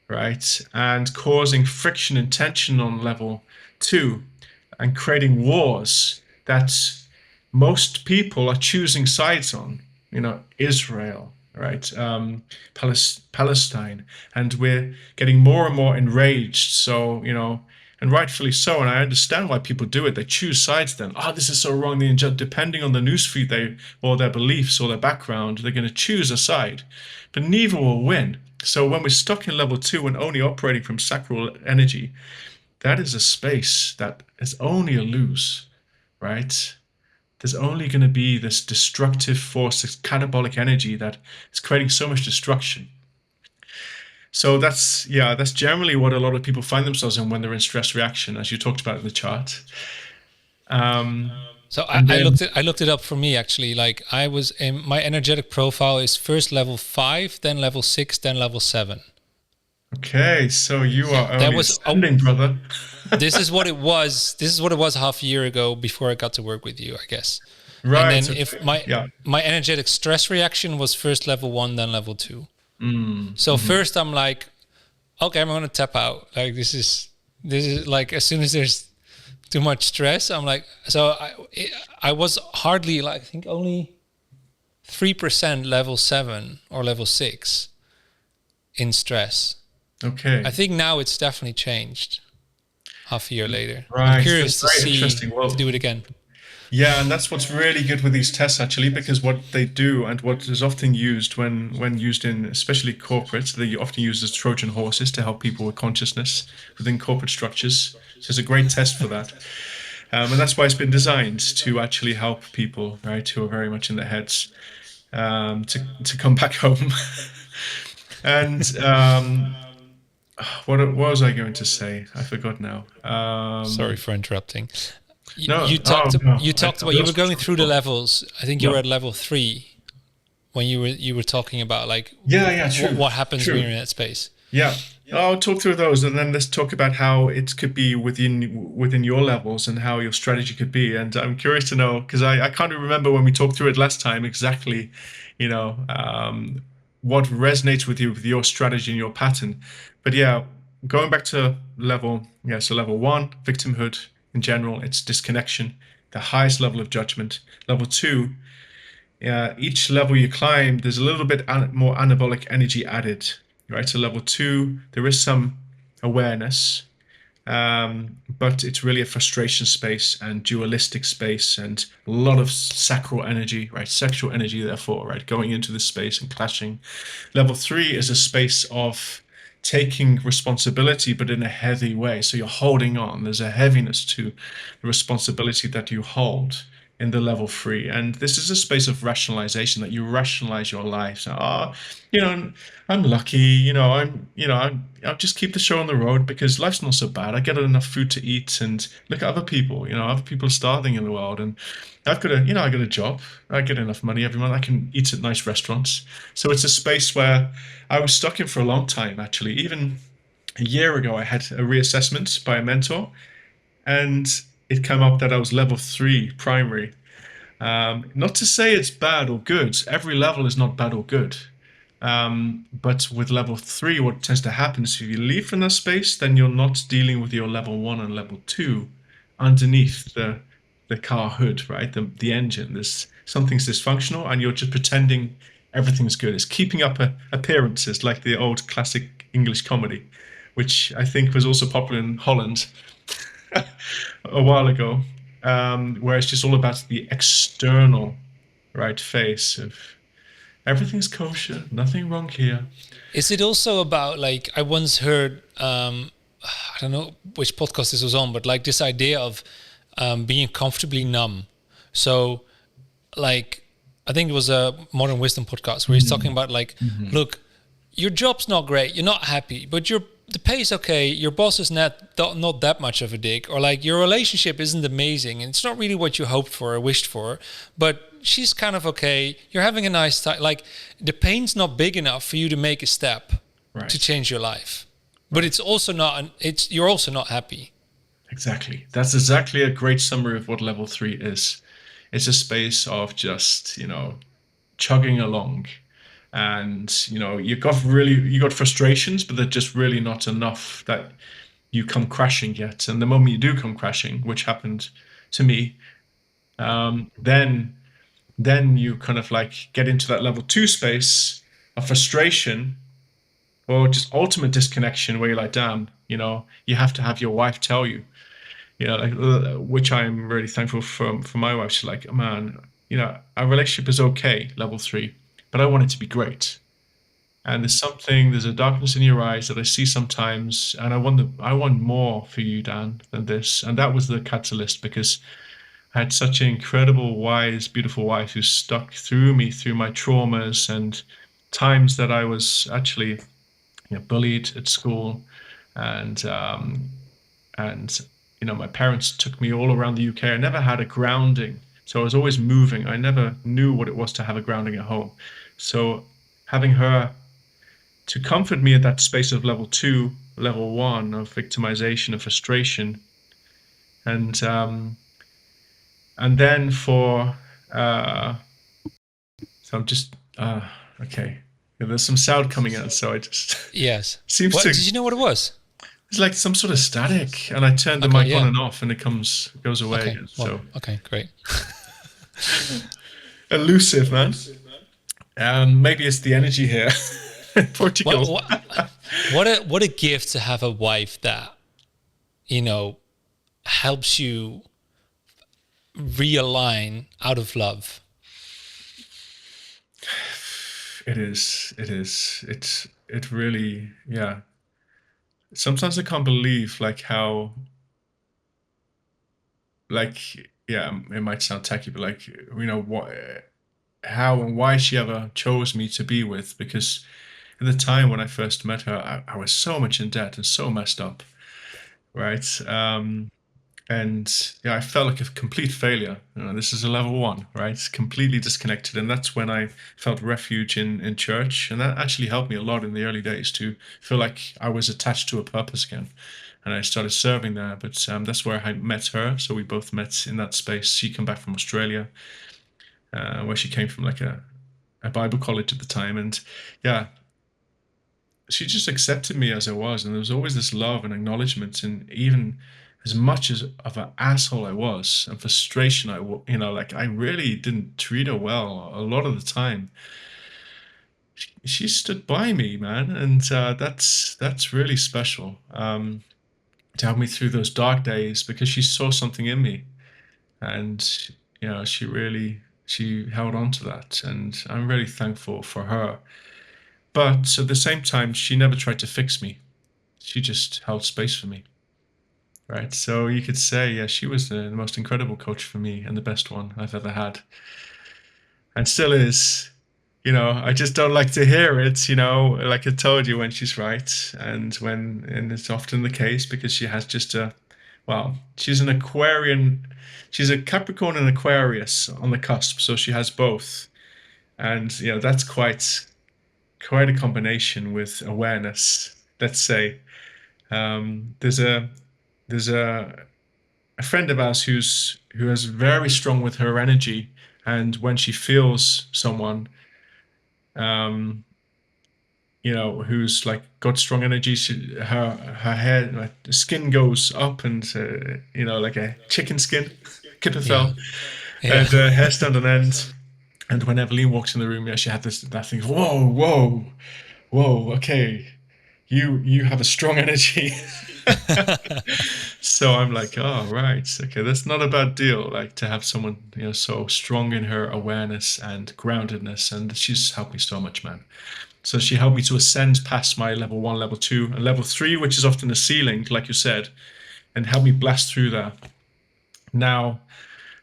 right? And causing friction and tension on level two, and creating wars that most people are choosing sides on, Israel, right? Palestine. And we're getting more and more enraged. So, and rightfully so. And I understand why people do it. They choose sides then. Oh, this is so wrong. Depending on the newsfeed or their beliefs or their background, they're going to choose a side. But neither will win. So when we're stuck in level two and only operating from sacral energy, that is a space that is only a lose, right? There's only going to be this destructive force, this catabolic energy that is creating so much destruction. So that's generally what a lot of people find themselves in when they're in stress reaction, as you talked about in the chart. So I looked it up for me actually. Like I was in my energetic profile is first level 5, then level 6, then level 7. Okay, so you are only ascending, brother. This is what it was. This is what it was half a year ago before I got to work with you, I guess. Right. And then if my energetic stress reaction was first level 1, then level 2. So first I'm like, okay, I'm going to tap out. Like this is like as soon as there's too much stress, I'm like, so I was hardly like, I think only 3% level 7 or level 6 in stress. Okay. I think now it's definitely changed half a year later. Right. I'm curious to do it again. Yeah, and that's what's really good with these tests actually, because what they do and what is often used when used in especially corporates, they often use as Trojan horses to help people with consciousness within corporate structures. So it's a great test for that. And that's why it's been designed to actually help people, right, who are very much in their heads, to come back home. And what was I going to say? I forgot now. Sorry for interrupting. No, you talked about you were going through the levels. I think you were at level 3 when you were talking about like true. What happens when you're in that space. Yeah. I'll talk through those, and then let's talk about how it could be within your levels and how your strategy could be. And I'm curious to know, because I can't remember when we talked through it last time exactly, what resonates with you with your strategy and your pattern. But yeah, going back to level 1, victimhood in general, it's disconnection, the highest level of judgment. Level 2, each level you climb, there's a little bit more anabolic energy added. Right, so level 2, there is some awareness, but it's really a frustration space and dualistic space and a lot of sacral energy, right, sexual energy, therefore, right, going into this space and clashing. Level 3 is a space of taking responsibility, but in a heavy way. So you're holding on. There's a heaviness to the responsibility that you hold in the level 3, and this is a space of rationalization, that you rationalize your life. So, I'm lucky. I'll just keep the show on the road because life's not so bad. I get enough food to eat, and look at other people. Other people are starving in the world, and I got a job. I get enough money every month. I can eat at nice restaurants. So it's a space where I was stuck in for a long time. Actually, even a year ago, I had a reassessment by a mentor, and it came up that I was level 3 primary. Not to say it's bad or good. Every level is not bad or good. But with level 3, what tends to happen is if you leave from that space, then you're not dealing with your level 1 and level 2 underneath the car hood, right? The engine. There's something's dysfunctional, and you're just pretending everything's good. It's keeping up appearances, like the old classic English comedy, which I think was also popular in Holland a while ago, where it's just all about the external, right, face of everything's kosher, nothing wrong here. Is it also about, like, I once heard, I don't know which podcast this was on, but like this idea of being comfortably numb. So, like, I think it was a Modern Wisdom podcast where he's talking about like, look, your job's not great, you're not happy, but the pay is okay, your boss is not that much of a dick, or like your relationship isn't amazing and it's not really what you hoped for or wished for, but she's kind of okay, you're having a nice time. Like, the pain's not big enough for you to make a step to change your life. But it's also not. You're also not happy. Exactly. That's exactly a great summary of what level 3 is. It's a space of just, chugging along. And, you got frustrations, but they're just really not enough that you come crashing yet. And the moment you do come crashing, which happened to me, then you kind of like get into that level 2 space of frustration or just ultimate disconnection where you're like, damn, you have to have your wife tell you, like, which I'm really thankful for my wife. She's like, man, our relationship is okay, level 3, but I want it to be great. And there's a darkness in your eyes that I see sometimes, and I want more for you, Dan, than this. And that was the catalyst, because I had such an incredible, wise, beautiful wife who stuck through me through my traumas and times that I was actually, bullied at school, and and my parents took me all around the UK. I never had a grounding, so I was always moving. I never knew what it was to have a grounding at home. So having her to comfort me at that space of level 2, level 1 of victimization, of frustration, and then for so I'm just okay. Yeah, there's some sound coming in, so I just Yes. seems What to. did you know what it was? It's like some sort of static, and I turn the Okay, mic on yeah. and off, and it goes away Okay. again. Well, So okay, great. elusive, man. Maybe it's the energy here in Portugal. What a gift to have a wife that, helps you realign out of love. It is. It is. It really. Yeah. Sometimes I can't believe like how. Like, yeah, it might sound tacky, but like, what, how and why she ever chose me to be with, because at the time when I first met her, I was so much in debt and so messed up, right? And yeah, I felt like a complete failure. This is a level 1, right? It's completely disconnected, and that's when I felt refuge in church, and that actually helped me a lot in the early days to feel like I was attached to a purpose again, and I started serving there. But that's where I met her. So we both met in that space. She came back from Australia, where she came from like a Bible college at the time, and yeah, she just accepted me as I was, and there was always this love and acknowledgement. And even as much as of an asshole I was and frustration like I really didn't treat her well a lot of the time, she stood by me, man. And that's really special, to help me through those dark days, because she saw something in me, and she held on to that, and I'm really thankful for her. But at the same time, she never tried to fix me. She just held space for me. Right. So you could say, yeah, she was the most incredible coach for me and the best one I've ever had. And still is. I just don't like to hear it, like I told you, when she's right. And it's often the case, because she has just she's an Aquarian, she's a Capricorn and Aquarius on the cusp. So she has both. And, that's quite a combination with awareness, let's say. There's a friend of ours who is very strong with her energy, and when she feels someone, who's like got strong energy, her hair, like, the skin goes up, and like a chicken skin, Yeah. kipperfell, Yeah. and hair stand on end. And when Evelyn walks in the room, yeah, she had that thing. Whoa, whoa, whoa. Okay, you have a strong energy. So I'm like, oh, right, okay, that's not a bad deal. Like, to have someone, so strong in her awareness and groundedness, and she's helped me so much, man. So she helped me to ascend past my level 1, level 2, and level 3, which is often a ceiling, like you said, and help me blast through that. Now,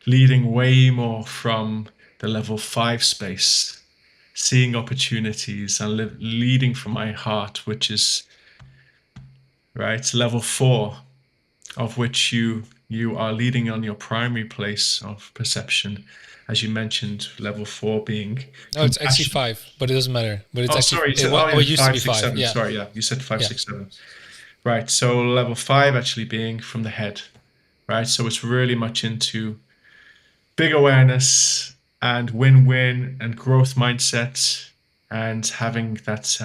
leading way more from the level 5 space, seeing opportunities and leading from my heart, which is right level 4, of which you are leading on your primary place of perception, as you mentioned, level 4 being No, it's actually compassion. 5, but it doesn't matter. But it's Oh, actually sorry, you said, what yeah, used to five, be six, 5. seven. Yeah. Sorry, yeah, you said five, Yeah. 6, 7. right? So level 5 actually being from the head, right? So it's really much into big awareness and win-win and growth mindset, and having that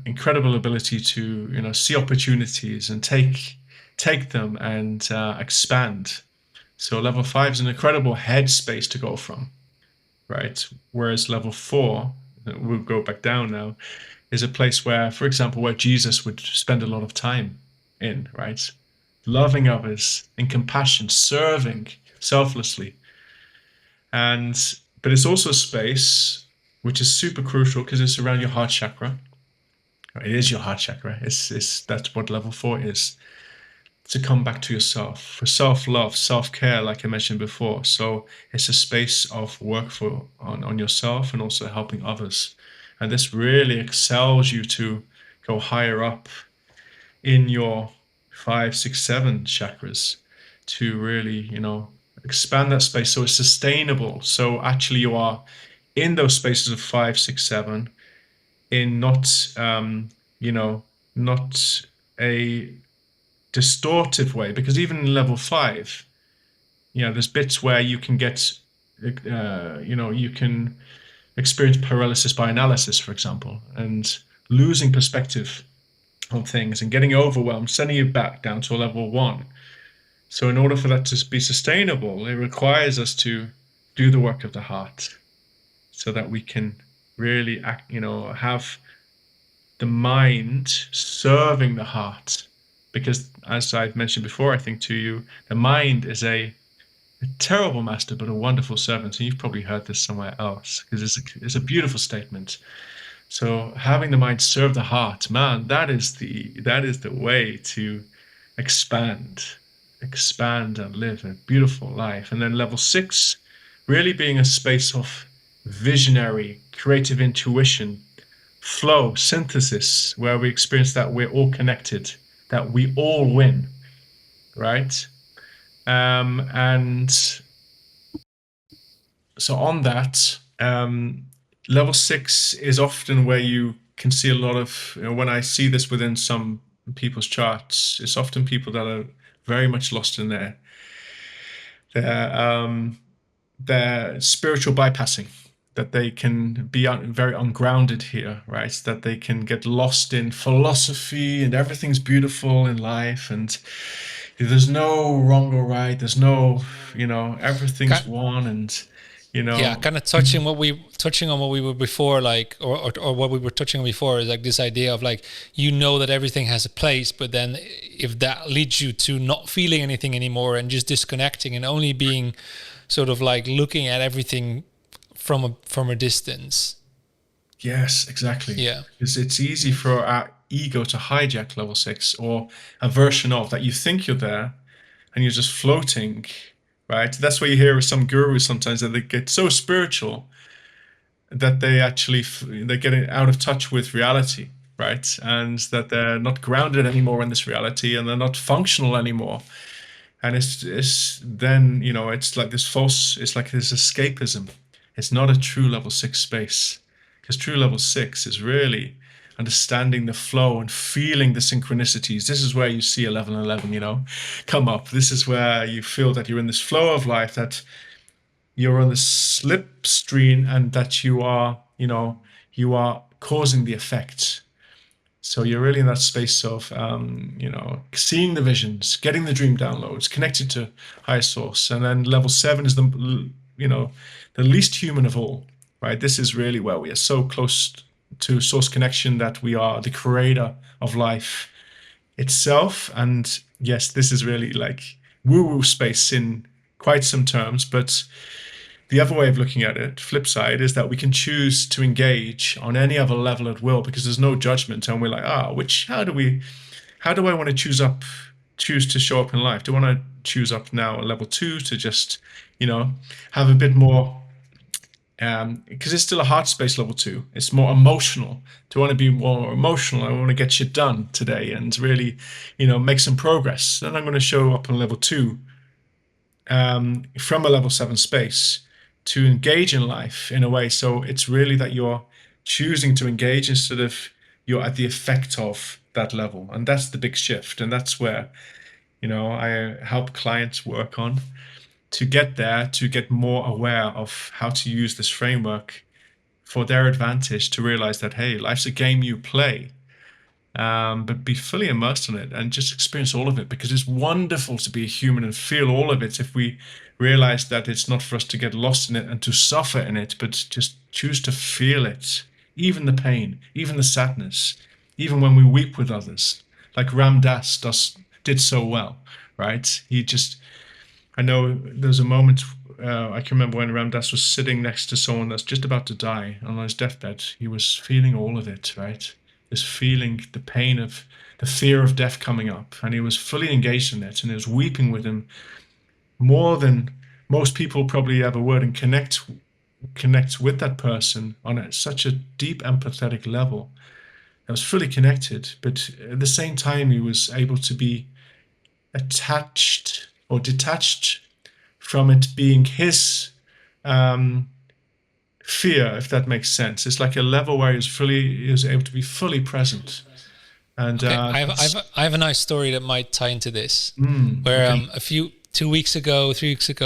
incredible ability to see opportunities and take them and expand. So level 5 is an incredible head space to go from, right? Whereas level 4, we'll go back down now, is a place where, for example, where Jesus would spend a lot of time in, right? Loving others in compassion, serving selflessly. But it's also a space which is super crucial because it's around your heart chakra. It is your heart chakra. That's what level 4 is. To come back to yourself, for self-love, self-care, like I mentioned before. So it's a space of work on yourself and also helping others. And this really excels you to go higher up in your 5, 6, 7 chakras to really, expand that space so it's sustainable. So actually you are in those spaces of 5, 6, 7 in not a distortive way, because even in level 5, there's bits where you can get, you can experience paralysis by analysis, for example, and losing perspective on things and getting overwhelmed, sending you back down to a level 1. So in order for that to be sustainable, it requires us to do the work of the heart so that we can really have the mind serving the heart. Because as I've mentioned before, I think to you, the mind is a terrible master, but a wonderful servant. And you've probably heard this somewhere else, because it's a beautiful statement. So having the mind serve the heart, man, that is the way to expand and live a beautiful life. And then level 6, really being a space of visionary, creative intuition, flow, synthesis, where we experience that we're all connected, that we all win, right? And so on that, level 6 is often where you can see a lot of, when I see this within some people's charts, it's often people that are very much lost in their spiritual bypassing, that they can be very ungrounded here, right? That they can get lost in philosophy and everything's beautiful in life and there's no wrong or right. There's no, everything's one, and yeah, kind of touching on what we were before, like, or what we were touching on before, is like this idea of like, that everything has a place, but then if that leads you to not feeling anything anymore and just disconnecting and only being sort of like looking at everything from a distance. Yes, exactly. Yeah. Because it's easy for our ego to hijack level 6, or a version of that. You think you're there and you're just floating, right? That's why you hear some gurus sometimes that they get so spiritual that they actually they get out of touch with reality, right? And that they're not grounded anymore in this reality, and they're not functional anymore. And it's then it's like this escapism. It's not a true level 6 space, because true level 6 is really understanding the flow and feeling the synchronicities. This is where you see 1111 come up. This is where you feel that you're in this flow of life, that you're on this slipstream, and that you are causing the effect. So you're really in that space of, seeing the visions, getting the dream downloads, connected to higher source. And then level 7 is the least human of all, right? This is really where we are so close to source connection, that we are the creator of life itself. And yes, this is really like woo-woo space in quite some terms, but the other way of looking at it, flip side, is that we can choose to engage on any other level at will, because there's no judgment, and we're like, how do I want to choose to show up in life? Do I want to choose up now at level 2 to just, have a bit more, because it's still a heart space level 2. It's more emotional. Do I want to be more emotional? I want to get shit done today and really, make some progress. Then I'm going to show up on level 2, from a level 7 space, to engage in life in a way. So it's really that you're choosing to engage instead of you're at the effect of that level. And that's the big shift. And that's where, I help clients work on to get there, to get more aware of how to use this framework for their advantage, to realize that, hey, life's a game you play, but be fully immersed in it and just experience all of it, because it's wonderful to be a human and feel all of it. If we realize that it's not for us to get lost in it and to suffer in it, but just choose to feel it, even the pain, even the sadness, even when we weep with others, like Ram Dass did so well, right? I know there's a moment, I can remember when Ram Dass was sitting next to someone that's just about to die on his deathbed. He was feeling all of it, right? This feeling, the pain of the fear of death coming up, and he was fully engaged in it, and he was weeping with him more than most people probably ever would, and connect with that person on such a deep empathetic level. I was fully connected, but at the same time, he was able to be attached or detached from it being his fear, if that makes sense. It's like a level where he was able to be fully present. And Okay, I have a nice story that might tie into this. Where okay. 3 weeks ago,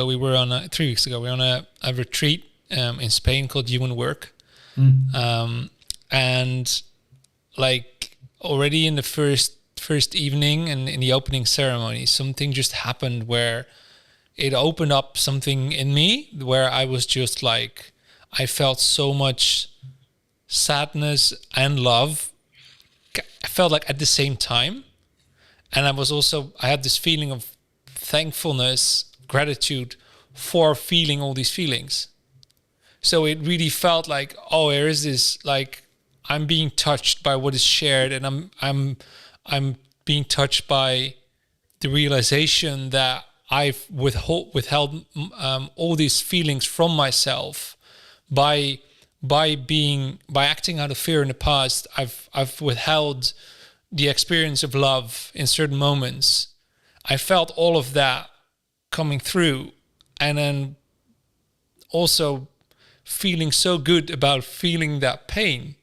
we were on a retreat in Spain called Human Work, and like already in the first evening and in the opening ceremony, something just happened where it opened up something in me where I was just like, I felt so much sadness and love. I felt like at the same time. And I had this feeling of thankfulness, gratitude for feeling all these feelings. So it really felt like, oh, there is this, like, I'm being touched by what is shared, and I'm being touched by the realization that I've withheld all these feelings from myself by acting out of fear in the past. I've withheld the experience of love in certain moments. I felt all of that coming through, and then also feeling so good about feeling that pain.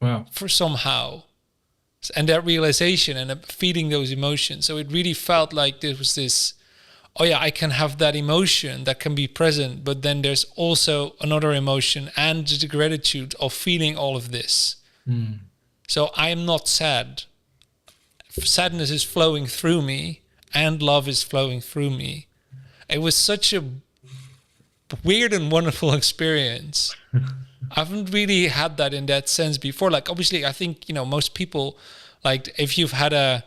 Wow. For somehow, and that realization and feeling those emotions. So it really felt like there was this, oh yeah, I can have that emotion that can be present, but then there's also another emotion and the gratitude of feeling all of this. So I am not sad. Sadness is flowing through me and love is flowing through me. It was such a weird and wonderful experience. I haven't really had that in that sense before. Like, obviously, I think, most people, like, if you've had a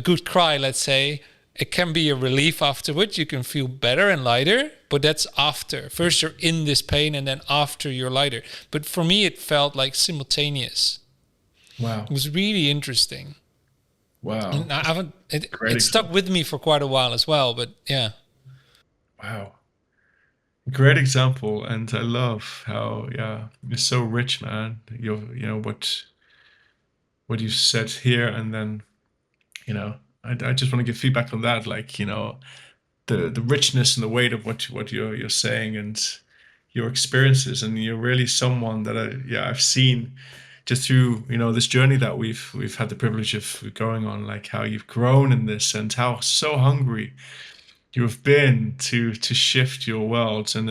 good cry, let's say, it can be a relief afterwards. You can feel better and lighter, but that's after. First, you're in this pain, and then after, you're lighter. But for me, it felt like simultaneous. Wow. It was really interesting. Wow. And I haven't, Great it stuck with me for quite a while as well, but yeah. Wow. Great example. And I love how, yeah, you're so rich, man. What you said here, and then, I just want to give feedback on that. Like, the richness and the weight of what you're saying and your experiences, and you're really someone that I've seen just through this journey that we've had the privilege of going on, like how you've grown in this and how so hungry you have been to shift your world, and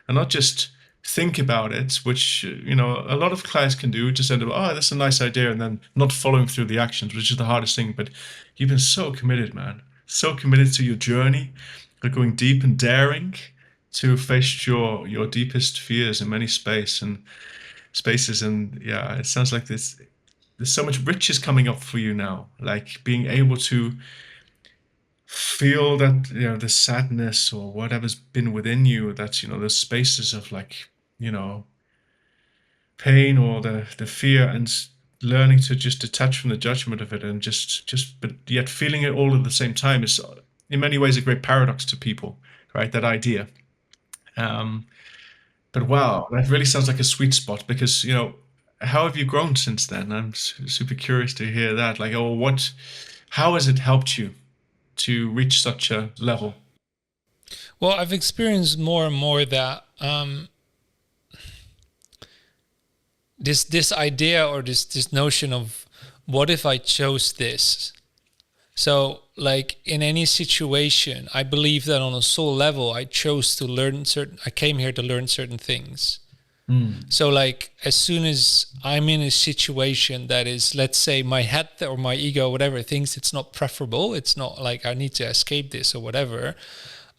not just think about it, which a lot of clients can do, just end up, oh, that's a nice idea, and then not following through the actions, which is the hardest thing. But you've been so committed, man, so committed to your journey, like going deep and daring to face your deepest fears in many spaces. And yeah, it sounds like there's so much riches coming up for you now, like being able to feel that the sadness or whatever's been within you, that the spaces of, like, pain or the fear, and learning to just detach from the judgment of it, and just but yet feeling it all at the same time is in many ways a great paradox to people, right? That idea. But wow, that really sounds like a sweet spot, because how have you grown since then? I'm super curious to hear that. Like, oh, how has it helped you to reach such a level? Well, I've experienced more and more that this idea, or this notion of what if I chose this? So like in any situation, I believe that on a soul level, I came here to learn certain things. So like as soon as I'm in a situation that is, let's say my head or my ego, whatever, thinks it's not preferable, it's not like I need to escape this or whatever,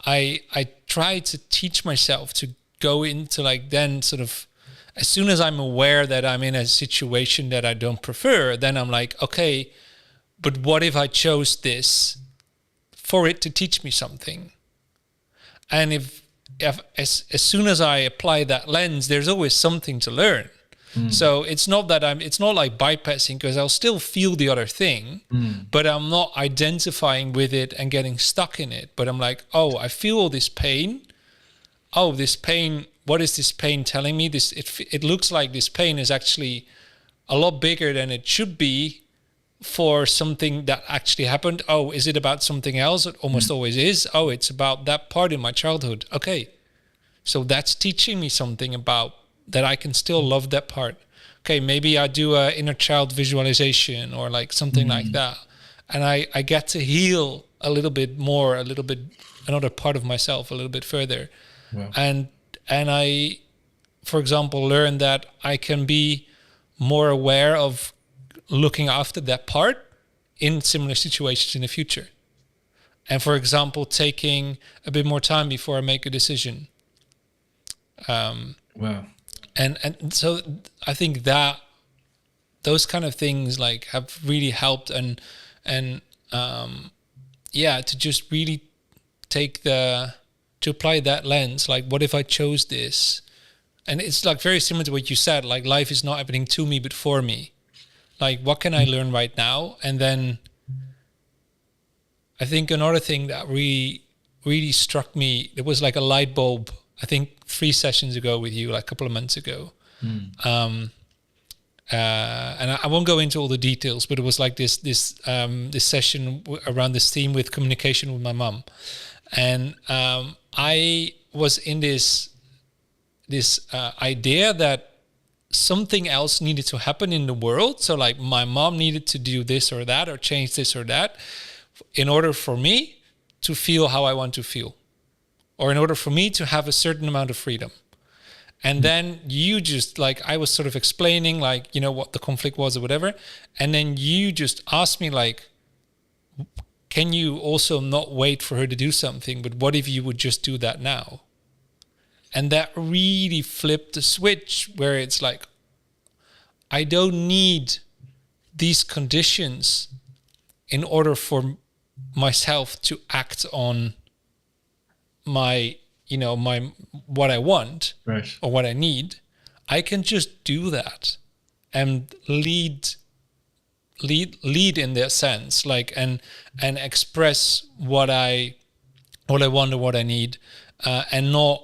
I try to teach myself to go into like, then sort of, as soon as I'm aware that I'm in a situation that I don't prefer, then I'm like, okay, but what if I chose this for it to teach me something? And if as soon as I apply that lens, there's always something to learn. So it's not like bypassing, because I'll still feel the other thing, but I'm not identifying with it and getting stuck in it. But I'm like, oh, I feel all this pain. Oh, this pain, what is this pain telling me? It looks like this pain is actually a lot bigger than it should be for something that actually happened. Oh, is it about something else? It almost always is. Oh, it's about that part in my childhood. Okay. So that's teaching me something about that I can still love that part. Okay, maybe I do a inner child visualization or like something like that. And I get to heal a little bit more, another part of myself a little bit further. Wow. And I, for example, learned that I can be more aware of looking after that part in similar situations in the future. And for example, taking a bit more time before I make a decision. Wow. And so I think that those kind of things like have really helped and to just really to apply that lens, like what if I chose this? And it's like very similar to what you said, like life is not happening to me but for me. Like what can I learn right now? And then I think another thing that really struck me, it was like a light bulb, I think 3 sessions ago with you, like a couple of months ago. And I won't go into all the details, but it was like this session around this theme with communication with my mom. And I was in this idea that something else needed to happen in the world. So like my mom needed to do this or that or change this or that in order for me to feel how I want to feel, or in order for me to have a certain amount of freedom. And then you just like, I was sort of explaining like, you know, what the conflict was or whatever. And then you just asked me like, can you also not wait for her to do something, but what if you would just do that now? And that really flipped the switch where it's like, I don't need these conditions in order for myself to act on my what I want, Right. or what I need. I can just do that and lead in that sense, like and express what I want or what I need, and not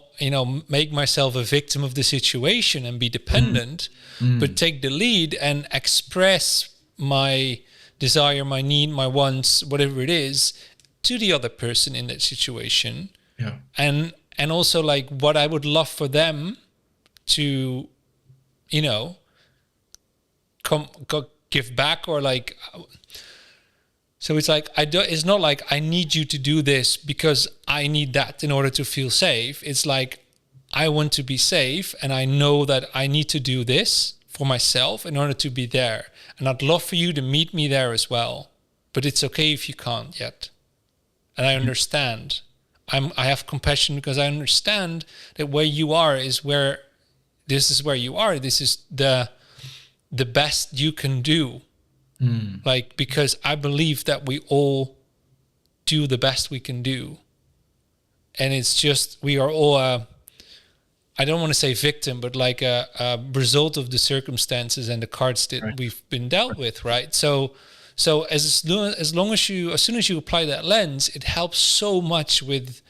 make myself a victim of the situation and be dependent, but take the lead and express my desire, my need, my wants, whatever it is, to the other person in that situation. Yeah. And also like what I would love for them to, give back, or like, so it's like, it's not like I need you to do this because I need that in order to feel safe. It's like, I want to be safe and I know that I need to do this for myself in order to be there. And I'd love for you to meet me there as well, but it's okay if you can't yet. And I understand. I have compassion because I understand that where you are is where you are. This is the best you can do. Like, because I believe that we all do the best we can do. And it's just, we are all, I don't want to say victim, but like a result of the circumstances and the cards that we've been dealt with, right? So as soon as you apply that lens, it helps so much with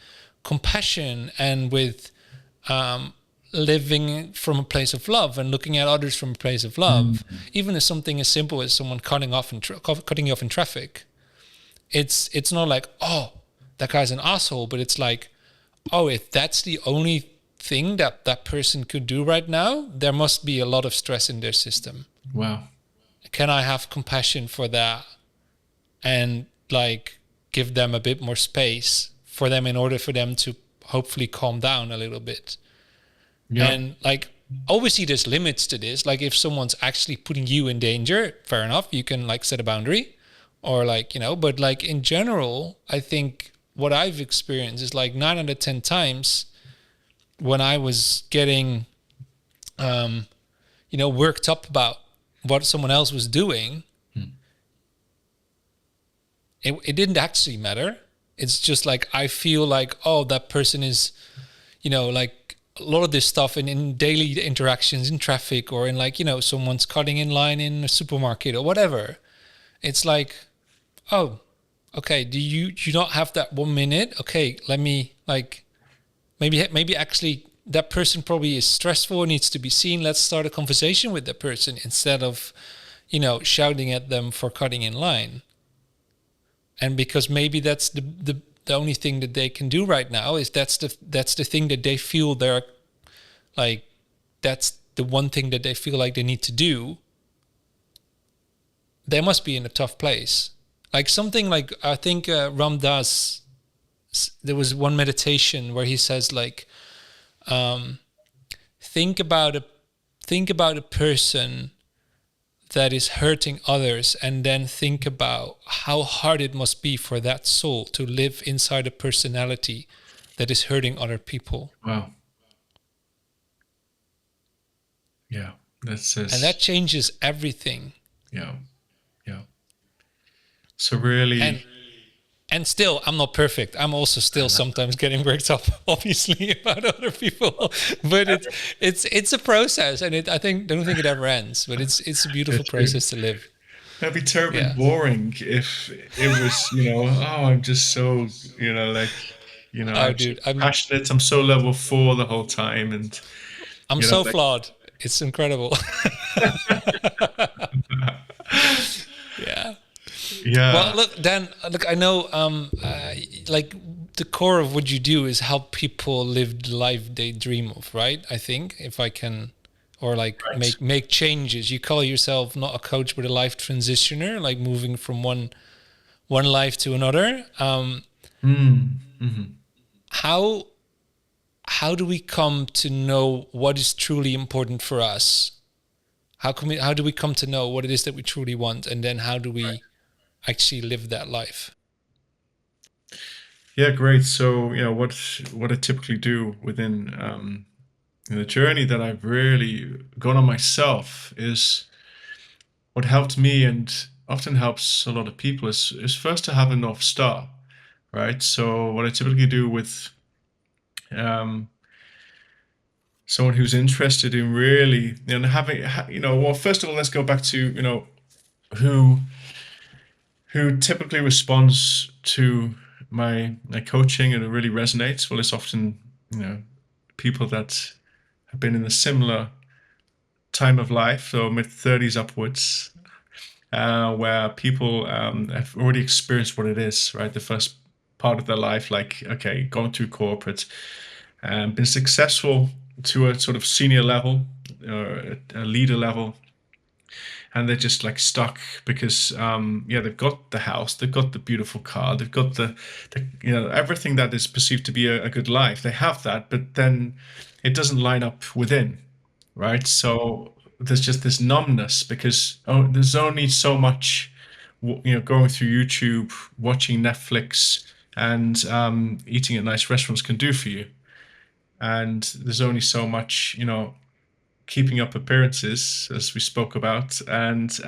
compassion and with living from a place of love and looking at others from a place of love. Even as something as simple as someone cutting you off in traffic, it's not like, oh, that guy's an asshole, but it's like, oh, if that's the only thing that person could do right now, there must be a lot of stress in their system. Wow. can I have compassion for that and like give them a bit more space for them in order for them to hopefully calm down a little bit. Yeah. And like obviously there's limits to this. Like if someone's actually putting you in danger, fair enough, you can like set a boundary or like, but like in general, I think what I've experienced is like 9 out of 10 times when I was getting worked up about what someone else was doing, it didn't actually matter. It's just like I feel like, oh, that person is, like a lot of this stuff in daily interactions in traffic or in like, someone's cutting in line in a supermarket or whatever. It's like, oh, okay, do you not have that 1 minute? Okay, let me like maybe actually that person probably is stressful, needs to be seen. Let's start a conversation with that person instead of, shouting at them for cutting in line. And because maybe that's the only thing that they can do right now is that's the thing that they feel they're like, that's the one thing that they feel like they need to do. They must be in a tough place. Like something like, I think Ram Dass, there was one meditation where he says like, think about a person that is hurting others, and then think about how hard it must be for that soul to live inside a personality that is hurting other people. Wow. Yeah. That And says, that changes everything. yeah. Yeah. So really, And still, I'm not perfect. I'm also still sometimes getting worked up, obviously, about other people. But it's a process, and I don't think it ever ends. But it's a beautiful process to live. that'd be terribly Yeah. boring if it was, oh, I'm just so, like, Oh, I'm so dude, I'm passionate. I'm so level 4 the whole time. And, I'm so like, flawed. It's incredible. Yeah. Well, yeah, look, Dan. Look, I know, like the core of what you do is help people live the life they dream of, right? I think if I can, or like right. make changes. You call yourself not a coach, but a life transitioner, like moving from one life to another. Mm-hmm. How how do we come to know what is truly important for us? How do we come to know what it is that we truly want, and then how do we actually live that life? Yeah, great. So, what I typically do within the journey that I've really gone on myself is what helped me and often helps a lot of people is first to have a North Star, right? So, what I typically do with um, someone who's interested in really, having, well, first of all, let's go back to, who who typically responds to my coaching and it really resonates. Well, it's often, people that have been in a similar time of life, so mid-30s upwards, where people have already experienced what it is, right? The first part of their life, like, okay, going through corporate, been successful to a sort of senior level, or a leader level, and they're just like stuck because they've got the house, they've got the beautiful car, they've got the everything that is perceived to be a good life. They have that, but then it doesn't line up within, right? So there's just this numbness because there's only so much, going through YouTube, watching Netflix, and eating at nice restaurants can do for you. And there's only so much, keeping up appearances, as we spoke about, and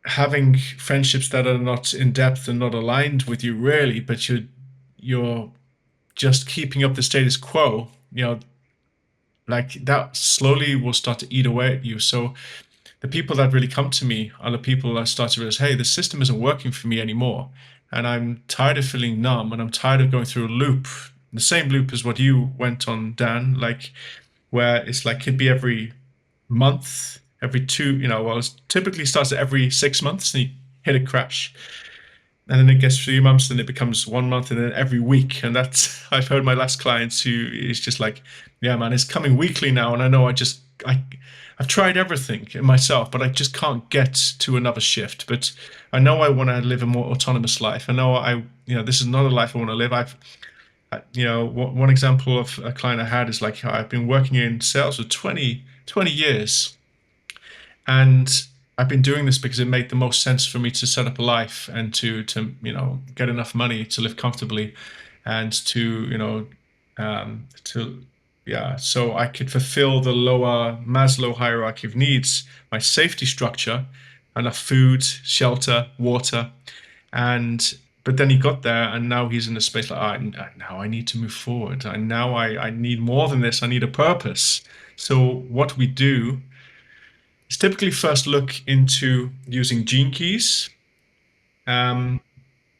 having friendships that are not in depth and not aligned with you really, but you're just keeping up the status quo. Like that slowly will start to eat away at you. So the people that really come to me are the people that start to realize, hey, the system isn't working for me anymore. And I'm tired of feeling numb and I'm tired of going through a loop, the same loop as what you went on, Dan, like where it's like could be every month, every two, well, it typically starts at every 6 months and you hit a crash. And then it gets 3 months, then it becomes 1 month, and then every week. And that's, I've heard my last clients who is just like, yeah, man, it's coming weekly now. And I know I've tried everything in myself, but I just can't get to another shift. But I know I want to live a more autonomous life. I know this is not a life I want to live. One example of a client I had is like, I've been working in sales for 20 years, and I've been doing this because it made the most sense for me to set up a life and to get enough money to live comfortably, and so I could fulfill the lower Maslow hierarchy of needs, my safety structure, enough food, shelter, water, and but then he got there, and now he's in a space like, now I need to move forward. I need more than this. I need a purpose. So what we do is typically first look into using gene keys, um,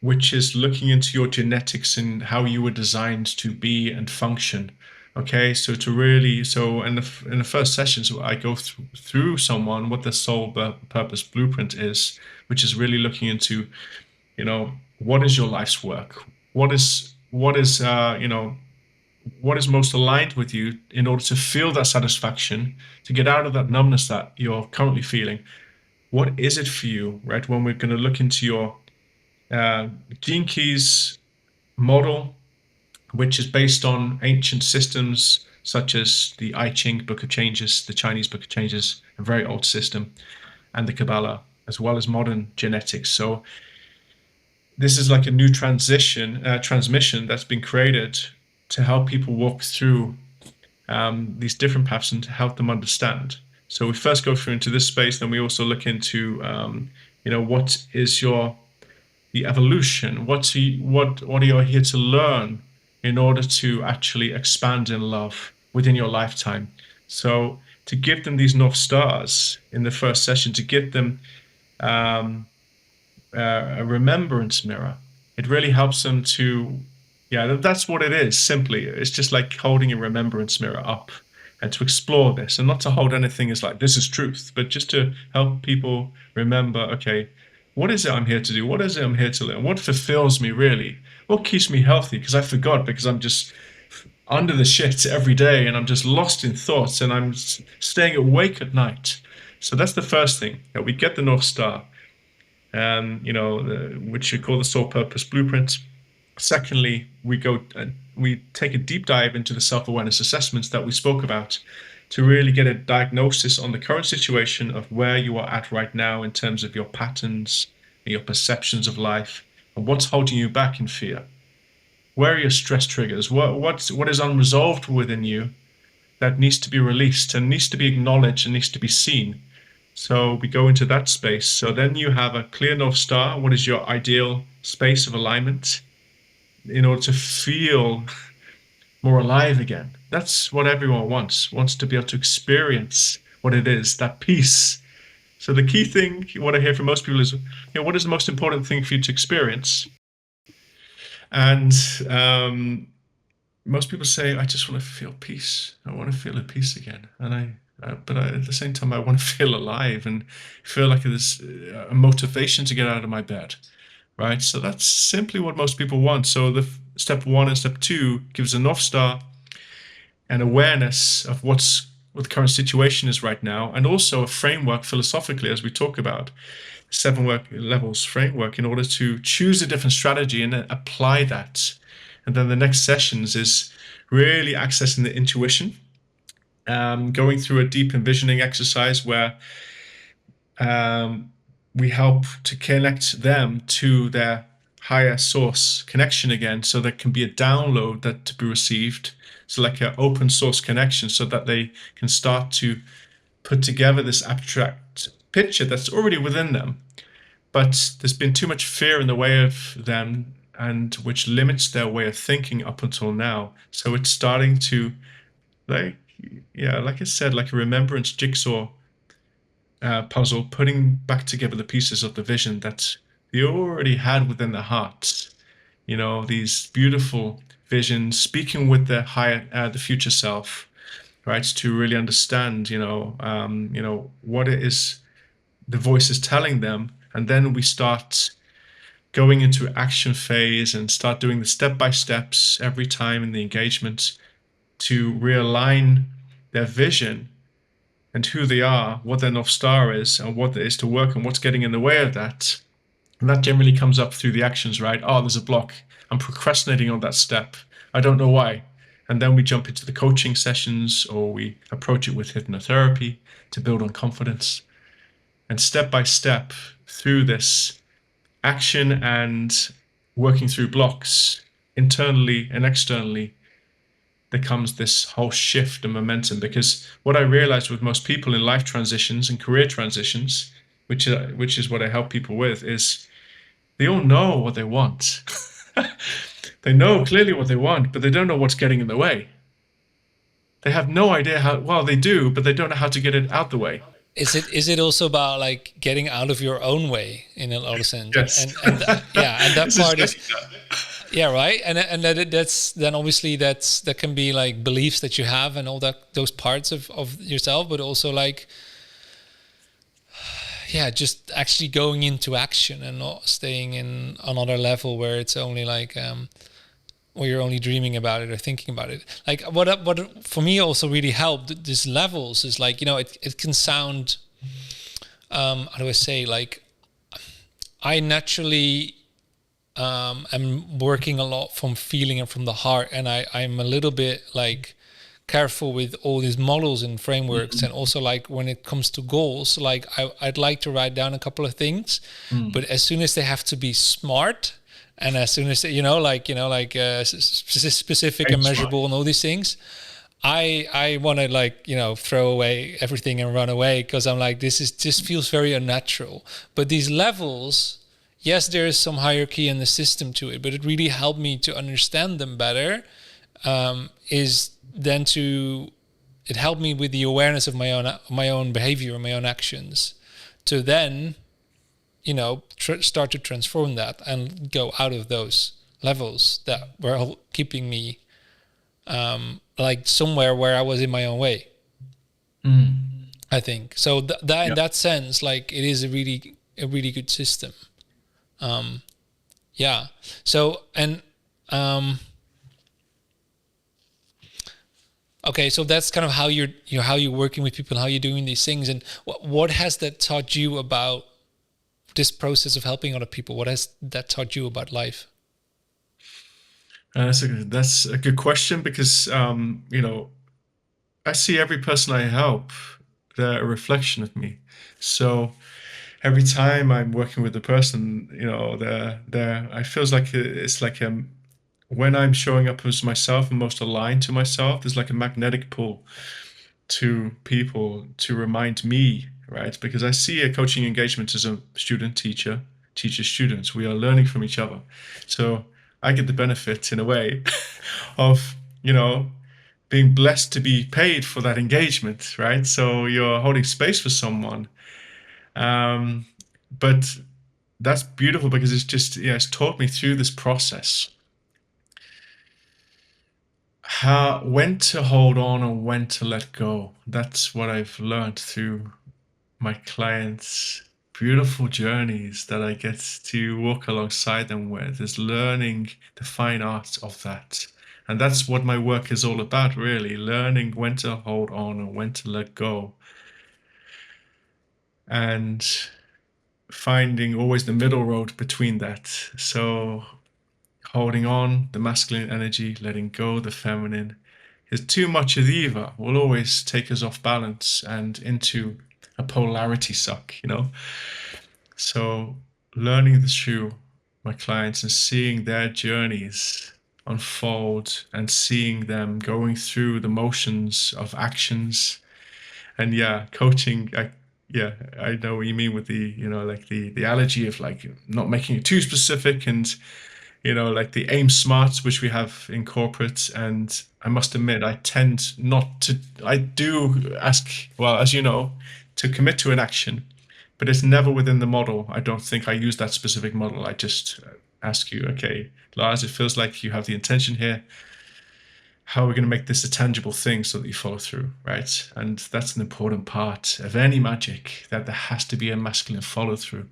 which is looking into your genetics and how you were designed to be and function. Okay, so in the first session, so I go through someone what the soul purpose blueprint is, which is really looking into, what is your life's work? What is most aligned with you in order to feel that satisfaction, to get out of that numbness that you're currently feeling? What is it for you, right? When we're going to look into your Gene Keys model, which is based on ancient systems such as the I Ching Book of Changes, the Chinese Book of Changes, a very old system, and the Kabbalah, as well as modern genetics. So this is like a new transmission that's been created to help people walk through these different paths and to help them understand. So we first go through into this space, then we also look into, what is the evolution? What are you here to learn in order to actually expand in love within your lifetime? So to give them these North Stars in the first session, to give them a remembrance mirror, it really helps them to, that's what it is. Simply, it's just like holding a remembrance mirror up and to explore this, and not to hold anything as like, this is truth, but just to help people remember, okay, what is it I'm here to do? What is it I'm here to learn? What fulfills me really? What keeps me healthy? Because I forgot, because I'm just under the shit every day and I'm just lost in thoughts and I'm staying awake at night. So that's the first thing, that we get the North Star, which you call the soul purpose blueprint. Secondly, we take a deep dive into the self-awareness assessments that we spoke about to really get a diagnosis on the current situation of where you are at right now in terms of your patterns and your perceptions of life, and what's holding you back in fear. Where are your stress triggers? What is unresolved within you that needs to be released and needs to be acknowledged and needs to be seen? So we go into that space. So then you have a clear North Star. What is your ideal space of alignment in order to feel more alive again? That's what everyone wants to be able to experience what it is, that peace. So the key thing, what I hear from most people is, what is the most important thing for you to experience? And most people say, I just want to feel peace. I want to feel at peace again. And but at the same time, I want to feel alive and feel like there's a motivation to get out of my bed, right? So that's simply what most people want. So the step 1 and step 2 gives a North Star and awareness of what the current situation is right now, and also a framework philosophically, as we talk about, 7 work levels framework, in order to choose a different strategy and then apply that. And then the next sessions is really accessing the intuition, going through a deep envisioning exercise where we help to connect them to their higher source connection again, so there can be a download that to be received. So like an open source connection, so that they can start to put together this abstract picture that's already within them. But there's been too much fear in the way of them, and which limits their way of thinking up until now. So it's starting to, like I said, like a remembrance jigsaw puzzle, putting back together the pieces of the vision that they already had within their hearts. These beautiful visions, speaking with their the future self, right? To really understand, what it is the voice is telling them. And then we start going into action phase and start doing the step-by-steps every time in the engagement to realign their vision and who they are, what their North Star is, and what there is to work on, what's getting in the way of that. And that generally comes up through the actions, right? Oh, there's a block. I'm procrastinating on that step. I don't know why. And then we jump into the coaching sessions, or we approach it with hypnotherapy to build on confidence. And step by step through this action and working through blocks internally and externally, there comes this whole shift and momentum. Because what I realized with most people in life transitions and career transitions, which is what I help people with, is they all know what they want. They know clearly what they want, but they don't know what's getting in the way. They have no idea how, well, they do, but they don't know how to get it out the way. Is it also about like getting out of your own way in a lot of sense, Yes. yeah, and that It's part is, exactly that. yeah, right, and that's then obviously that can be like beliefs that you have and all that, those parts of yourself, but also like, yeah, just actually going into action and not staying in another level where it's only like or you're only dreaming about it or thinking about it. Like what for me also really helped these levels is like, it can sound, how do I say, like I naturally am working a lot from feeling and from the heart, and I'm a little bit like careful with all these models and frameworks, and also like when it comes to goals, like I'd like to write down a couple of things, but as soon as they have to be smart, and as soon as they, specific and measurable and all these things, I want to like throw away everything and run away, because I'm like, this just feels very unnatural. But these levels, yes, there is some hierarchy in the system to it, but it really helped me to understand them better. It helped me with the awareness of my own behavior and my own actions, to then start to transform that and go out of those levels that were keeping me like somewhere where I was in my own way. I think so. That in that sense, like it is a really good system. Yeah. So and okay, so that's kind of how you're working with people, how you're doing these things, and what has that taught you about this process of helping other people? What has that taught you about life? That's a good question, because I see every person I help, they're a reflection of me. So every time I'm working with a person, they're I feels like it's like when I'm showing up as myself and most aligned to myself, there's like a magnetic pull to people to remind me, right? Because I see a coaching engagement as a student teacher, teacher students. We are learning from each other. So I get the benefit in a way of, being blessed to be paid for that engagement, right? So you're holding space for someone. But that's beautiful, because it's just, it's taught me through this process when to hold on and when to let go. That's what I've learned through my clients' beautiful journeys that I get to walk alongside them with, is learning the fine art of that. And that's what my work is all about, really, learning when to hold on and when to let go. And finding always the middle road between that. So holding on, the masculine energy, letting go, the feminine. Because too much of either will always take us off balance and into a polarity suck. So learning this through my clients and seeing their journeys unfold and seeing them going through the motions of actions. And yeah, coaching, I know what you mean with like the allergy of like not making it too specific, and like the aim smarts which we have in corporate. And I must admit, I tend not to. I do ask, well, as you know, to commit to an action, but it's never within the model. I don't think I use that specific model. I just ask you, okay, Lars, it feels like you have the intention here. How are we going to make this a tangible thing so that you follow through, right? And that's an important part of any magic, that there has to be a masculine follow through.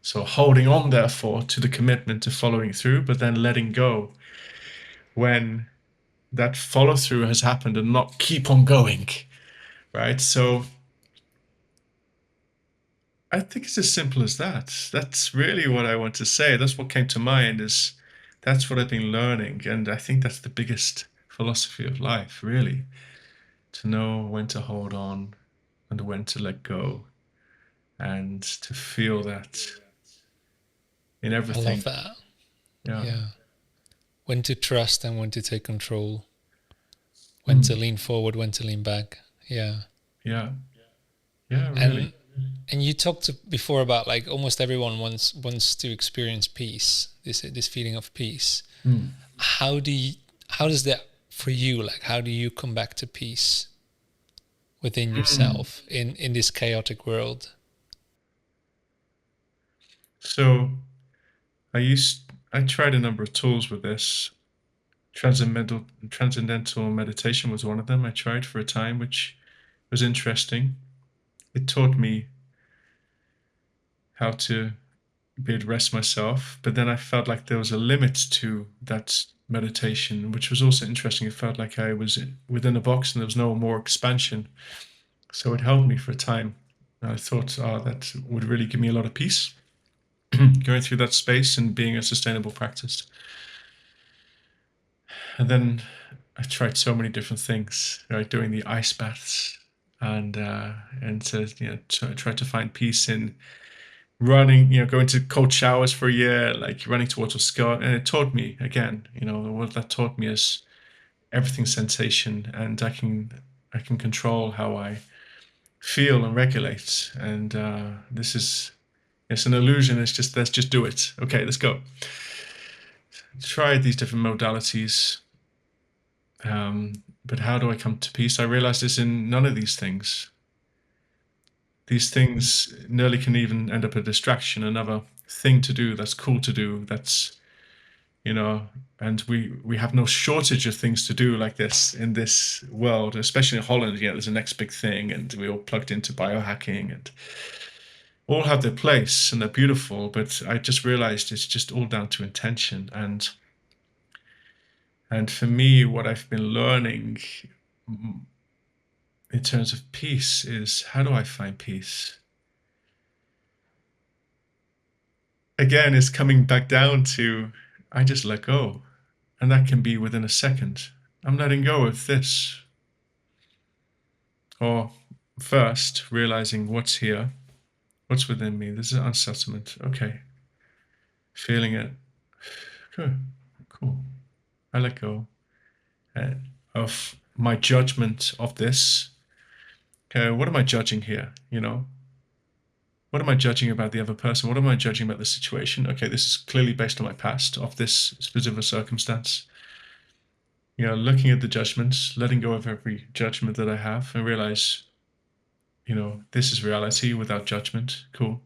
So holding on, therefore, to the commitment to following through, but then letting go when that follow through has happened, and not keep on going, right? So I think it's as simple as that. That's really what I want to say. That's what came to mind, is that's what I've been learning. And I think that's the biggest philosophy of life, really, to know when to hold on and when to let go, and to feel that in I love everything. that. Yeah. Yeah. When to trust and when to take control. When to Mm. lean forward, when to lean back. Yeah. Yeah. Yeah, really. And you talked before about like almost everyone wants to experience peace, this feeling of peace. Mm. How do you, how does that for you? Like, how do you come back to peace within Mm. yourself in this chaotic world? So I tried a number of tools with this. Transcendental meditation was one of them I tried for a time, which was interesting. It taught me how to be able to rest myself, but then I felt like there was a limit to that meditation, which was also interesting. It felt like I was within a box and there was no more expansion. So it held me for a time. And I thought, oh, that would really give me a lot of peace, going through that space and being a sustainable practice. And then I tried so many different things, right? Doing the ice baths, and to try to find peace in running, going to cold showers for a year, like running towards a sky. And it taught me again, what that taught me is everything's sensation, and I can control how I feel and regulate. And this is it's an illusion. It's just, let's just do it. Okay, let's go. Try these different modalities. But how do I come to peace? I realized this in none of these things. These things nearly can even end up a distraction, another thing to do that's cool to do. That's, you know, and we have no shortage of things to do like this in this world, especially in Holland. There's the next big thing, and we all plugged into biohacking, and all have their place and they're beautiful. But I just realized it's just all down to intention. And for me, what I've been learning in terms of peace is, how do I find peace? Again, it's coming back down to, I just let go. And that can be within a second. I'm letting go of this. Or first, realizing what's here, what's within me. This is unsettlement. Okay. Feeling it. Good. Cool. I let go of my judgment of this. Okay, what am I judging here? What am I judging about the other person? What am I judging about the situation? Okay, this is clearly based on my past of this specific circumstance. Looking at the judgments, letting go of every judgment that I have, and realize, this is reality without judgment. Cool.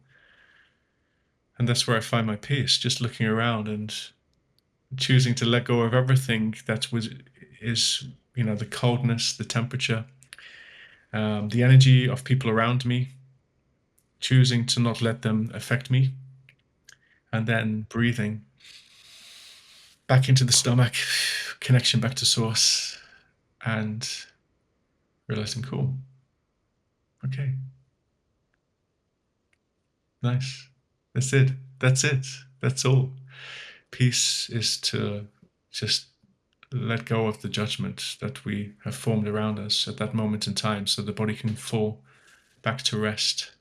And that's where I find my peace, just looking around and choosing to let go of everything is the coldness, the temperature, the energy of people around me, choosing to not let them affect me, and then breathing back into the stomach, connection back to source, and realizing, cool. Okay. Nice. That's it. That's it. That's all. Peace is to just let go of the judgment that we have formed around us at that moment in time, so the body can fall back to rest.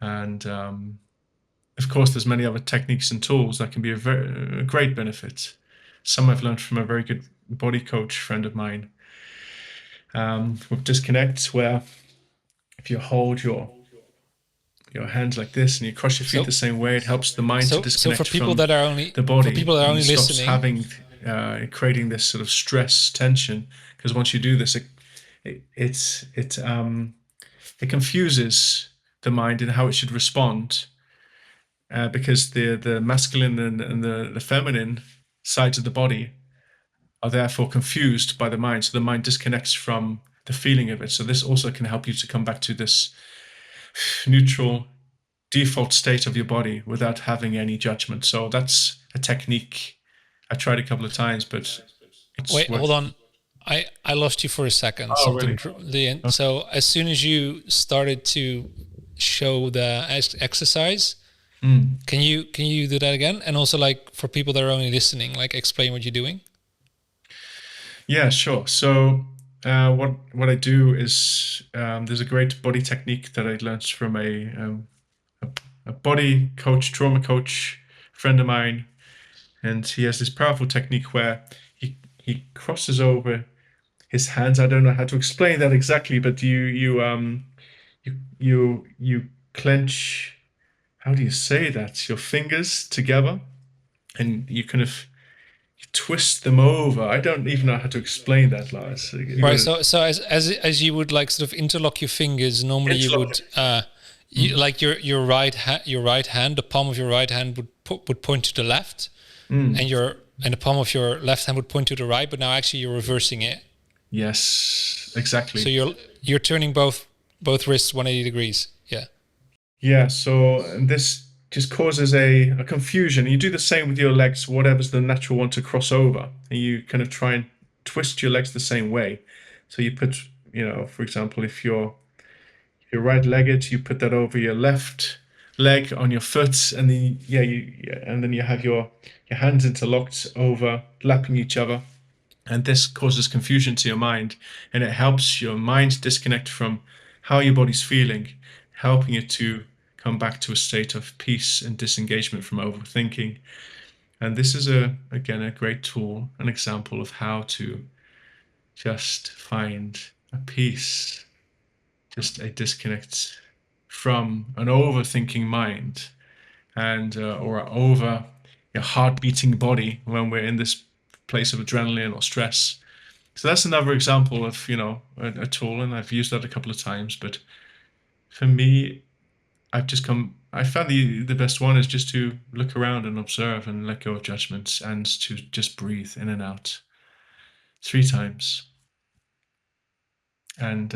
And of course, there's many other techniques and tools that can be a great benefit. Some I've learned from a very good body coach friend of mine, with Disconnect, where if you hold your hands like this and you cross your feet So the same way, it helps the mind to so disconnect from the for body people that are and only stops listening, having creating this sort of stress tension. Because once you do this, it confuses the mind in how it should respond, because the masculine and the feminine sides of the body are therefore confused by the mind. So the mind disconnects from the feeling of it. So this also can help you to come back to this neutral default state of your body without having any judgment. So that's a technique I tried a couple of times, but it's wait, hold worked. on. I lost you for a second. Oh, really? So as soon as you started to show the exercise. Can you do that again? And also, like, for people that are only listening, like, explain what you're doing. Yeah, sure. So what I do is there's a great body technique that I learned from a body coach, trauma coach, friend of mine, and he has this powerful technique where he crosses over his hands. I don't know how to explain that exactly, but you clench. How do you say that? Your fingers together, and you kind of twist them over. I don't even know how to explain that, Lars. You Right. gotta So as you would, like, sort of interlock your fingers, normally you interlock would it. like your right hand, the palm of your right hand would point to the left, Mm. and the palm of your left hand would point to the right. But now actually you're reversing it. Yes, So exactly. you're turning both wrists 180 degrees. Yeah. Yeah, so this just causes a confusion. You do the same with your legs, whatever's the natural one to cross over. And you kind of try and twist your legs the same way. So you put, for example, if you're right-legged, you put that over your left leg on your foot, and then and then you have your hands interlocked, overlapping each other. And this causes confusion to your mind, and it helps your mind disconnect from how your body's feeling, helping it to come back to a state of peace and disengagement from overthinking. And this is again a great tool, an example of how to just find a peace, just a disconnect from an overthinking mind and or over your heart beating body when we're in this place of adrenaline or stress. So that's another example of, a tool, and I've used that a couple of times. But for me, I found the best one is just to look around and observe and let go of judgments and to just breathe in and out 3 times. And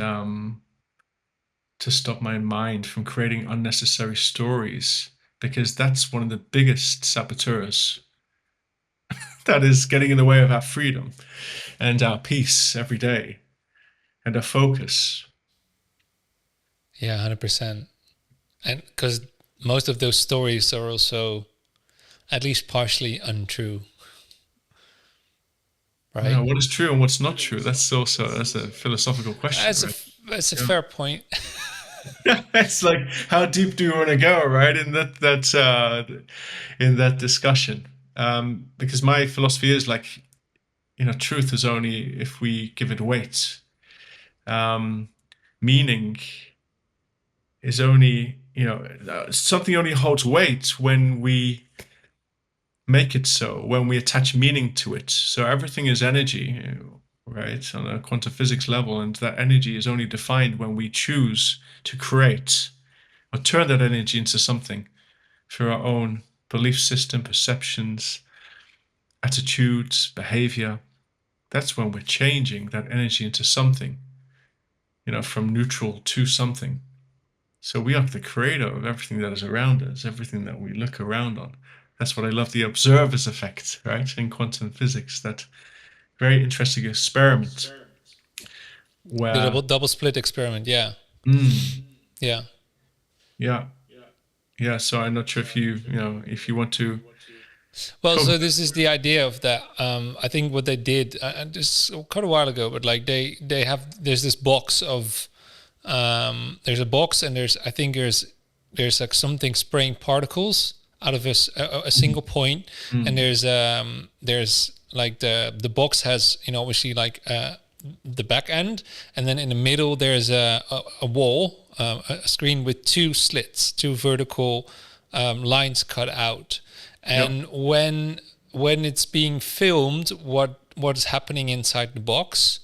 to stop my mind from creating unnecessary stories, because that's one of the biggest saboteurs that is getting in the way of our freedom and our peace every day and our focus. Yeah, 100%. And because most of those stories are also at least partially untrue, right? Now, what is true and what's not true? That's a philosophical question, That's a right? that's a Yeah. fair point. It's like, how deep do you want to go, right? In that discussion, because my philosophy is like, truth is only if we give it weight. Um, Meaning is only, something only holds weight when we make it so, when we attach meaning to it. So everything is energy, right, on a quantum physics level, and that energy is only defined when we choose to create or turn that energy into something through our own belief system, perceptions, attitudes, behavior. That's when we're changing that energy into something, from neutral to something. So we are the creator of everything that is around us, everything that we look around on. That's what I love, the observer's effect, right, in quantum physics. That very interesting experiment The where, double split experiment. Yeah. mm, Yeah. yeah, yeah. So I'm not sure if you want to Well, cover. so this is the idea of that. I think what they did, this quite a while ago, but like there's this box of there's a box, and I think there's like something spraying particles out of a single point, and Mm, there's like the box has, obviously, like the back end, and then in the middle there's a wall, a screen with two slits, two vertical lines cut out. yeah, And when it's being filmed, what is happening inside the box,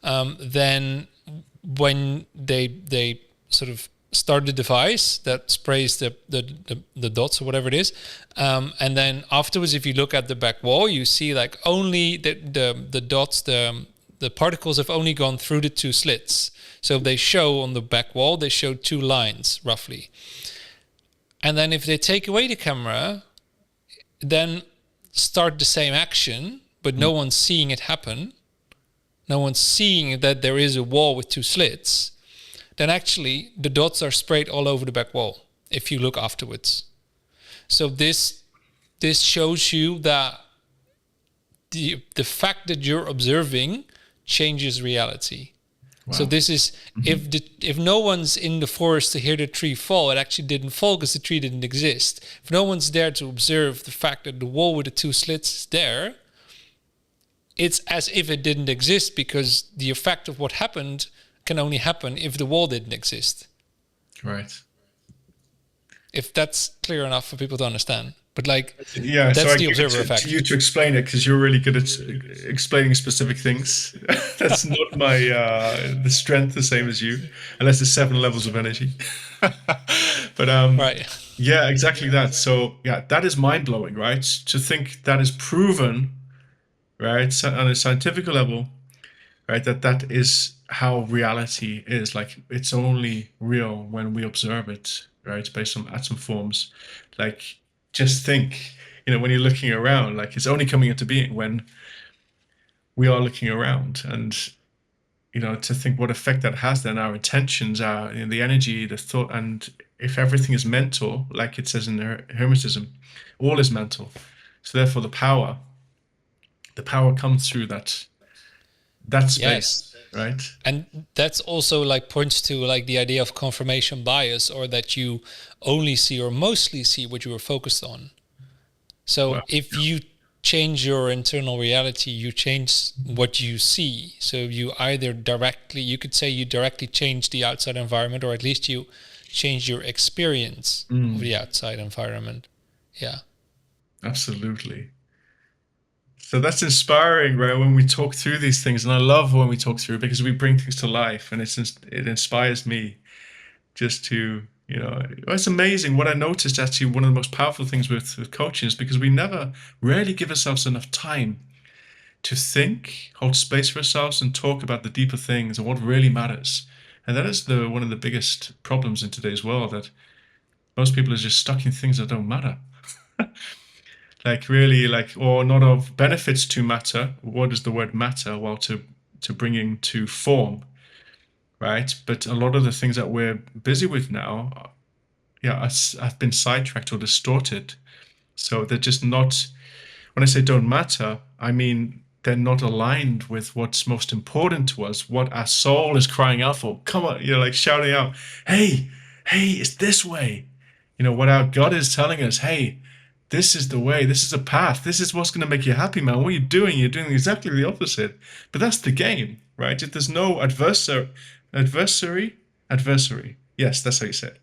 then when they sort of start the device that sprays the dots or whatever it is, and then afterwards, if you look at the back wall, you see like only the dots, the particles have only gone through the two slits. So they show on the back wall, they show two lines roughly. And then if they take away the camera, then start the same action, but no one's seeing it happen. No one's seeing that there is a wall with two slits. then actually the dots are sprayed all over the back wall if you look afterwards. So this shows you that the fact that you're observing changes reality. Wow. So this is, if no one's in the forest to hear the tree fall, it actually didn't fall because the tree didn't exist. If no one's there to observe the fact that the wall with the 2 slits is there, it's as if it didn't exist, because the effect of what happened can only happen if the wall didn't exist. Right. If that's clear enough for people to understand. But like, yeah, that's so the observer effect. To you to explain it, because you're really good at explaining specific things. That's not my the strength the same as you, unless there's 7 levels of energy. But right. Yeah, exactly that. So yeah, that is mind blowing, right? To think that is proven, right, on a scientific level, right, that is how reality is. Like, it's only real when we observe it, right, based on atom forms. Like, just think, when you're looking around, like, it's only coming into being when we are looking around. And to think what effect that has then, our intentions, our the energy, the thought. And if everything is mental, like it says in Hermetism, all is mental. So therefore the power comes through that space. Yes. Right. And that's also like points to like the idea of confirmation bias, or that you only see or mostly see what you were focused on. So if you change your internal reality, you change what you see. So you could say you directly change the outside environment, or at least you change your experience of the outside environment. Yeah. Absolutely. So that's inspiring, right? When we talk through these things, and I love when we talk through, because we bring things to life, and it inspires me just to, it's amazing what I noticed. Actually, one of the most powerful things with coaching is because we rarely give ourselves enough time to think, hold space for ourselves, and talk about the deeper things and what really matters. And that is one of the biggest problems in today's world, that most people are just stuck in things that don't matter. Like, really, or not of benefits to matter. What does the word matter? Well, to bringing to form, right? But a lot of the things that we're busy with now, have been sidetracked or distorted. So they're just not, when I say don't matter, I mean they're not aligned with what's most important to us, what our soul is crying out for. Come on, like shouting out, hey, it's this way. What our God is telling us, hey, this is the way, this is a path, this is what's going to make you happy, man. What are you doing? You're doing exactly the opposite. But that's the game, right? If there's no adversary. Yes, that's how you say it.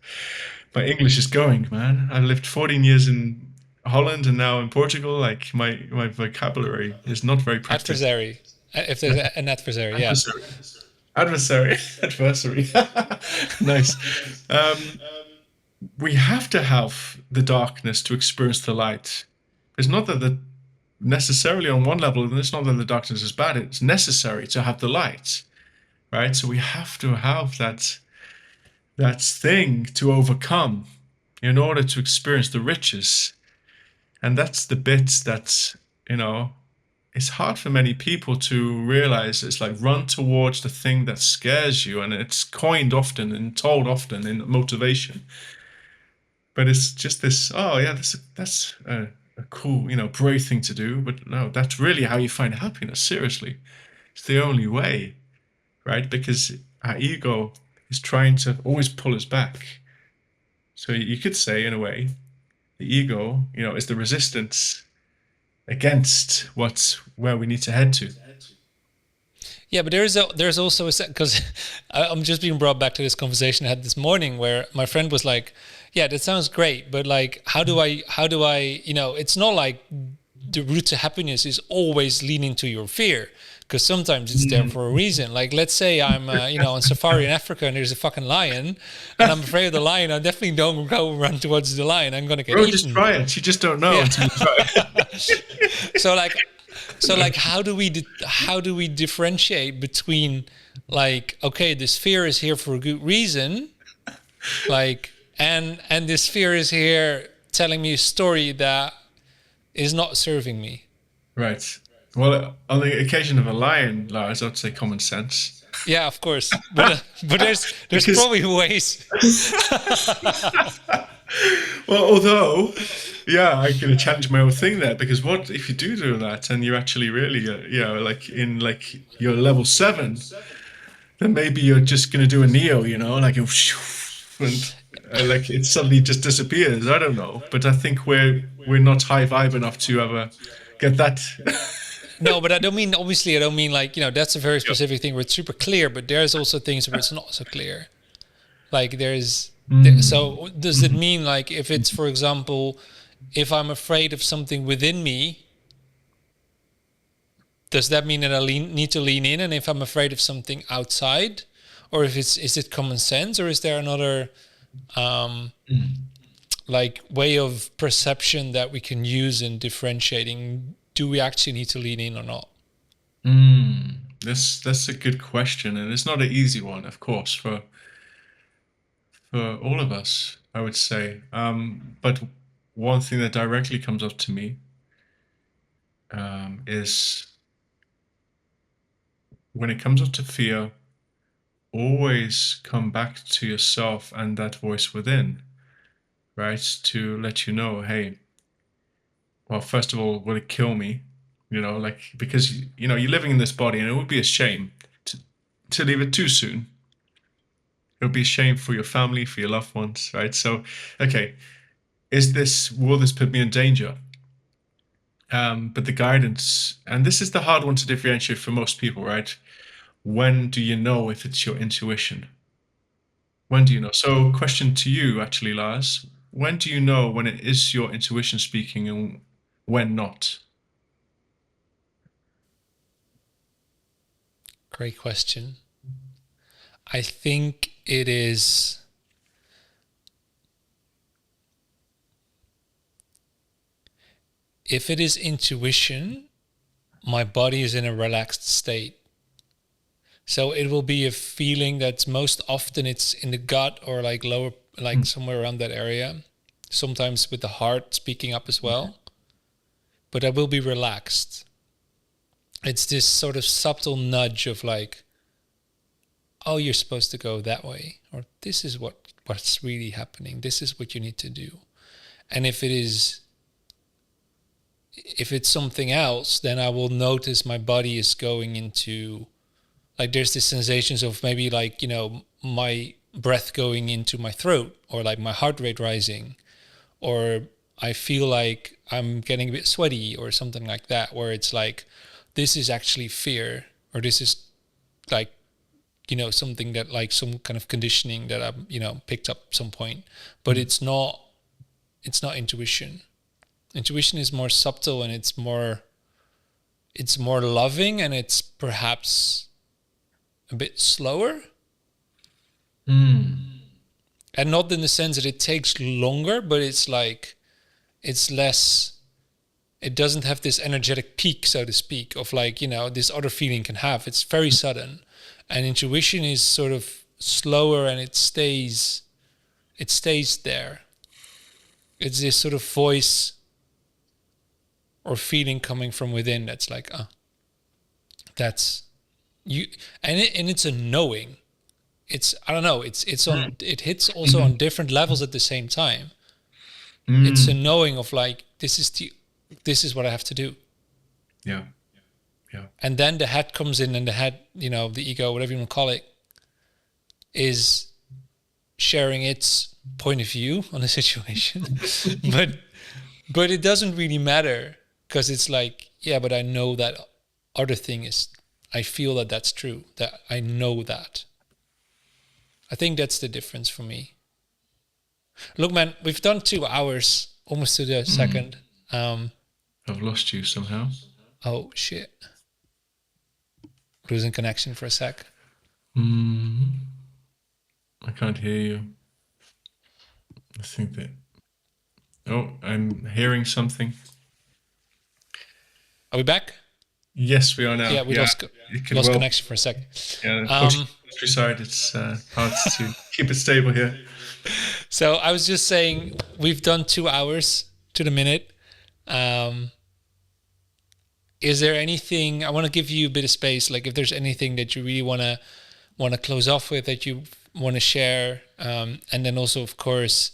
My English is going, man. I lived 14 years in Holland and now in Portugal. Like, my vocabulary is not very practiced. Adversary. If there's an adversary, yeah. Adversary. Nice. We have to have the darkness to experience the light. It's not that necessarily on one level, and it's not that the darkness is bad. It's necessary to have the light, right? So we have to have that thing to overcome in order to experience the riches. And that's the bit that, it's hard for many people to realize. It's like, run towards the thing that scares you. And it's coined often and told often in motivation. But it's just this, that's a cool, brave thing to do. But no, that's really how you find happiness. Seriously. It's the only way, right? Because our ego is trying to always pull us back. So you could say, in a way, the ego, is the resistance against where we need to head to. Yeah, but there's also a because I'm just being brought back to this conversation I had this morning, where my friend was like, "Yeah, that sounds great, but like, how do I? It's not like the route to happiness is always leaning to your fear." Because sometimes it's there for a reason. Like, let's say I'm, on safari in Africa and there's a fucking lion, and I'm afraid of the lion. I definitely don't go run towards the lion. I'm gonna get eaten. Just try it. You just don't know until you try it. So how do we differentiate between, like, okay, this fear is here for a good reason, like, and this fear is here telling me a story that is not serving me. Right. Well, on the occasion of a lion, Lars, I'd say common sense. Yeah, of course. But there's Because, probably ways. well, although, yeah, I'm going to challenge my own thing there, because what if you do that and you're actually really, like in like your level 7, then maybe you're just going to do a Neo, like and like it suddenly just disappears. I don't know, but I think we're not high vibe enough to ever get that. No, but I don't mean, obviously, I don't mean like, that's a very Yep. specific thing where it's super clear, but there's also things where it's not so clear. Like so does it mean like if it's, for example, if I'm afraid of something within me, does that mean that I need to lean in? And if I'm afraid of something outside, or if is it common sense, or is there another like way of perception that we can use in differentiating? Do we actually need to lean in or not? That's a good question, and it's not an easy one, of course, for all of us, I would say. But one thing that directly comes up to me is when it comes up to fear, always come back to yourself and that voice within, right? To let you know, hey, well, first of all, will it kill me? Like, because, you're living in this body, and it would be a shame to leave it too soon. It would be a shame for your family, for your loved ones, right? So, okay, will this put me in danger? But the guidance, and this is the hard one to differentiate for most people, right? When do you know if it's your intuition? When do you know? So, question to you, actually, Lars. When do you know when it is your intuition speaking and when not? Great question. I think it is, if it is intuition, my body is in a relaxed state. So it will be a feeling that's most often it's in the gut or like lower, like somewhere around that area. Sometimes with the heart speaking up as well. But I will be relaxed. It's this sort of subtle nudge of like, oh, you're supposed to go that way, or this is what's really happening. This is what you need to do. And if it's something else, then I will notice my body is going into, like, there's these sensations of maybe like, my breath going into my throat, or like my heart rate rising, or I feel like I'm getting a bit sweaty or something like that, where it's like, this is actually fear, or this is like, something that, like, some kind of conditioning that I've, picked up at some point. But it's not intuition. Intuition is more subtle, and it's more loving, and it's perhaps a bit slower. And not in the sense that it takes longer, but it's like, it's less, it doesn't have this energetic peak, so to speak, of like, this other feeling can have. It's very sudden. And intuition is sort of slower, and it stays there. It's this sort of voice or feeling coming from within that's like, that's you. And it's a knowing. It's, I don't know, it's on, it hits also on different levels at the same time. It's a knowing of like, this is what I have to do. Yeah. Yeah. And then the head comes in, and the head, the ego, whatever you want to call it, is sharing its point of view on the situation. but it doesn't really matter, because it's like, yeah, but I know that other thing is, I feel that that's true, that I know that. I think that's the difference for me. Look, man, we've done 2 hours, almost to the second. I've lost you somehow. Oh, shit. Losing connection for a sec. I can't hear you. I think that... Oh, I'm hearing something. Are we back? Yes, we are now. Yeah, we lost connection for a second. Yeah, the countryside, it's hard to keep it stable here. So I was just saying, we've done 2 hours to the minute. Is there anything, I want to give you a bit of space, like if there's anything that you really want to want to close off with that you want to share? And then also, of course,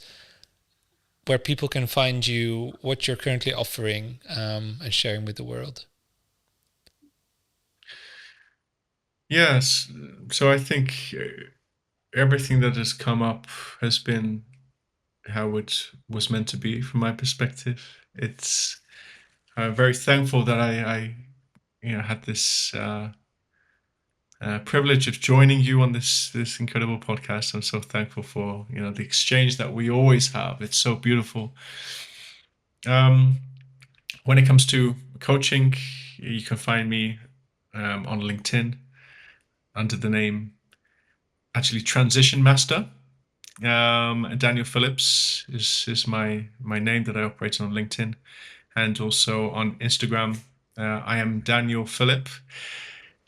where people can find you, what you're currently offering and sharing with the world. Yes. So I think everything that has come up has been how it was meant to be from my perspective. It's I'm very thankful that I had this privilege of joining you on this incredible podcast. I'm so thankful for the exchange that we always have. It's so beautiful. When it comes to coaching, you can find me on LinkedIn under the name Transition Master. Daniel Phillips is my name that I operate on LinkedIn, and also on Instagram. I am Daniel Phillip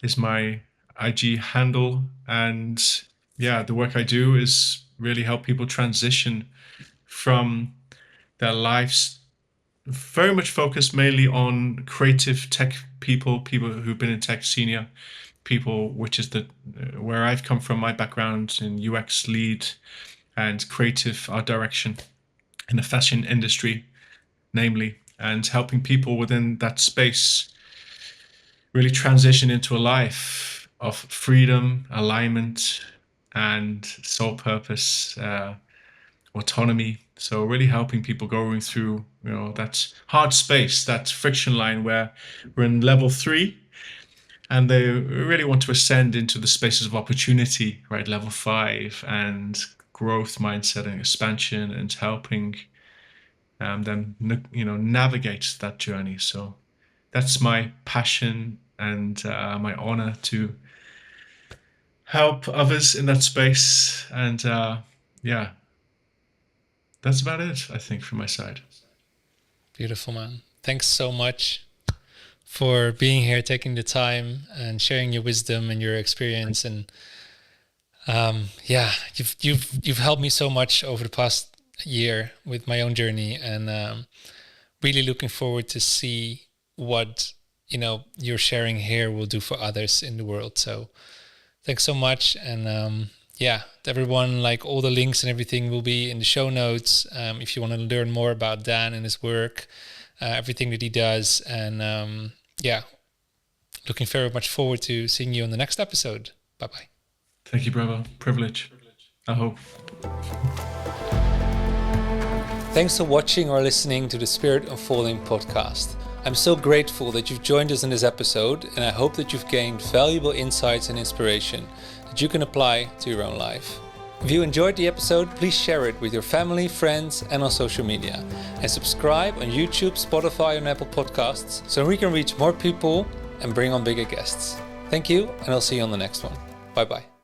is my IG handle, and the work I do is really help people transition from their lives, very much focused mainly on creative tech people who've been in tech, senior people, which is where I've come from. My background in UX lead and creative art direction in the fashion industry, namely, and helping people within that space really transition into a life of freedom, alignment, and soul purpose, autonomy. So really helping people going through, that hard space, that friction line where we're in level 3 and they really want to ascend into the spaces of opportunity, right? Level 5 and growth mindset and expansion, and helping them, navigate that journey. So that's my passion and my honor to help others in that space. And that's about it, I think, from my side. Beautiful, man. Thanks so much for being here, taking the time and sharing your wisdom and your experience. And you've helped me so much over the past year with my own journey, and really looking forward to see what you're sharing here will do for others in the world. So thanks so much. And everyone, like, all the links and everything will be in the show notes if you want to learn more about Dan and his work, everything that he does. And looking very much forward to seeing you on the next episode. Bye-bye. Thank you, brother. Privilege. I hope. Thanks for watching or listening to the Spirit Unfolding podcast. I'm so grateful that you've joined us in this episode, and I hope that you've gained valuable insights and inspiration that you can apply to your own life. If you enjoyed the episode, please share it with your family, friends, and on social media. And subscribe on YouTube, Spotify, and Apple Podcasts so we can reach more people and bring on bigger guests. Thank you, and I'll see you on the next one. Bye-bye.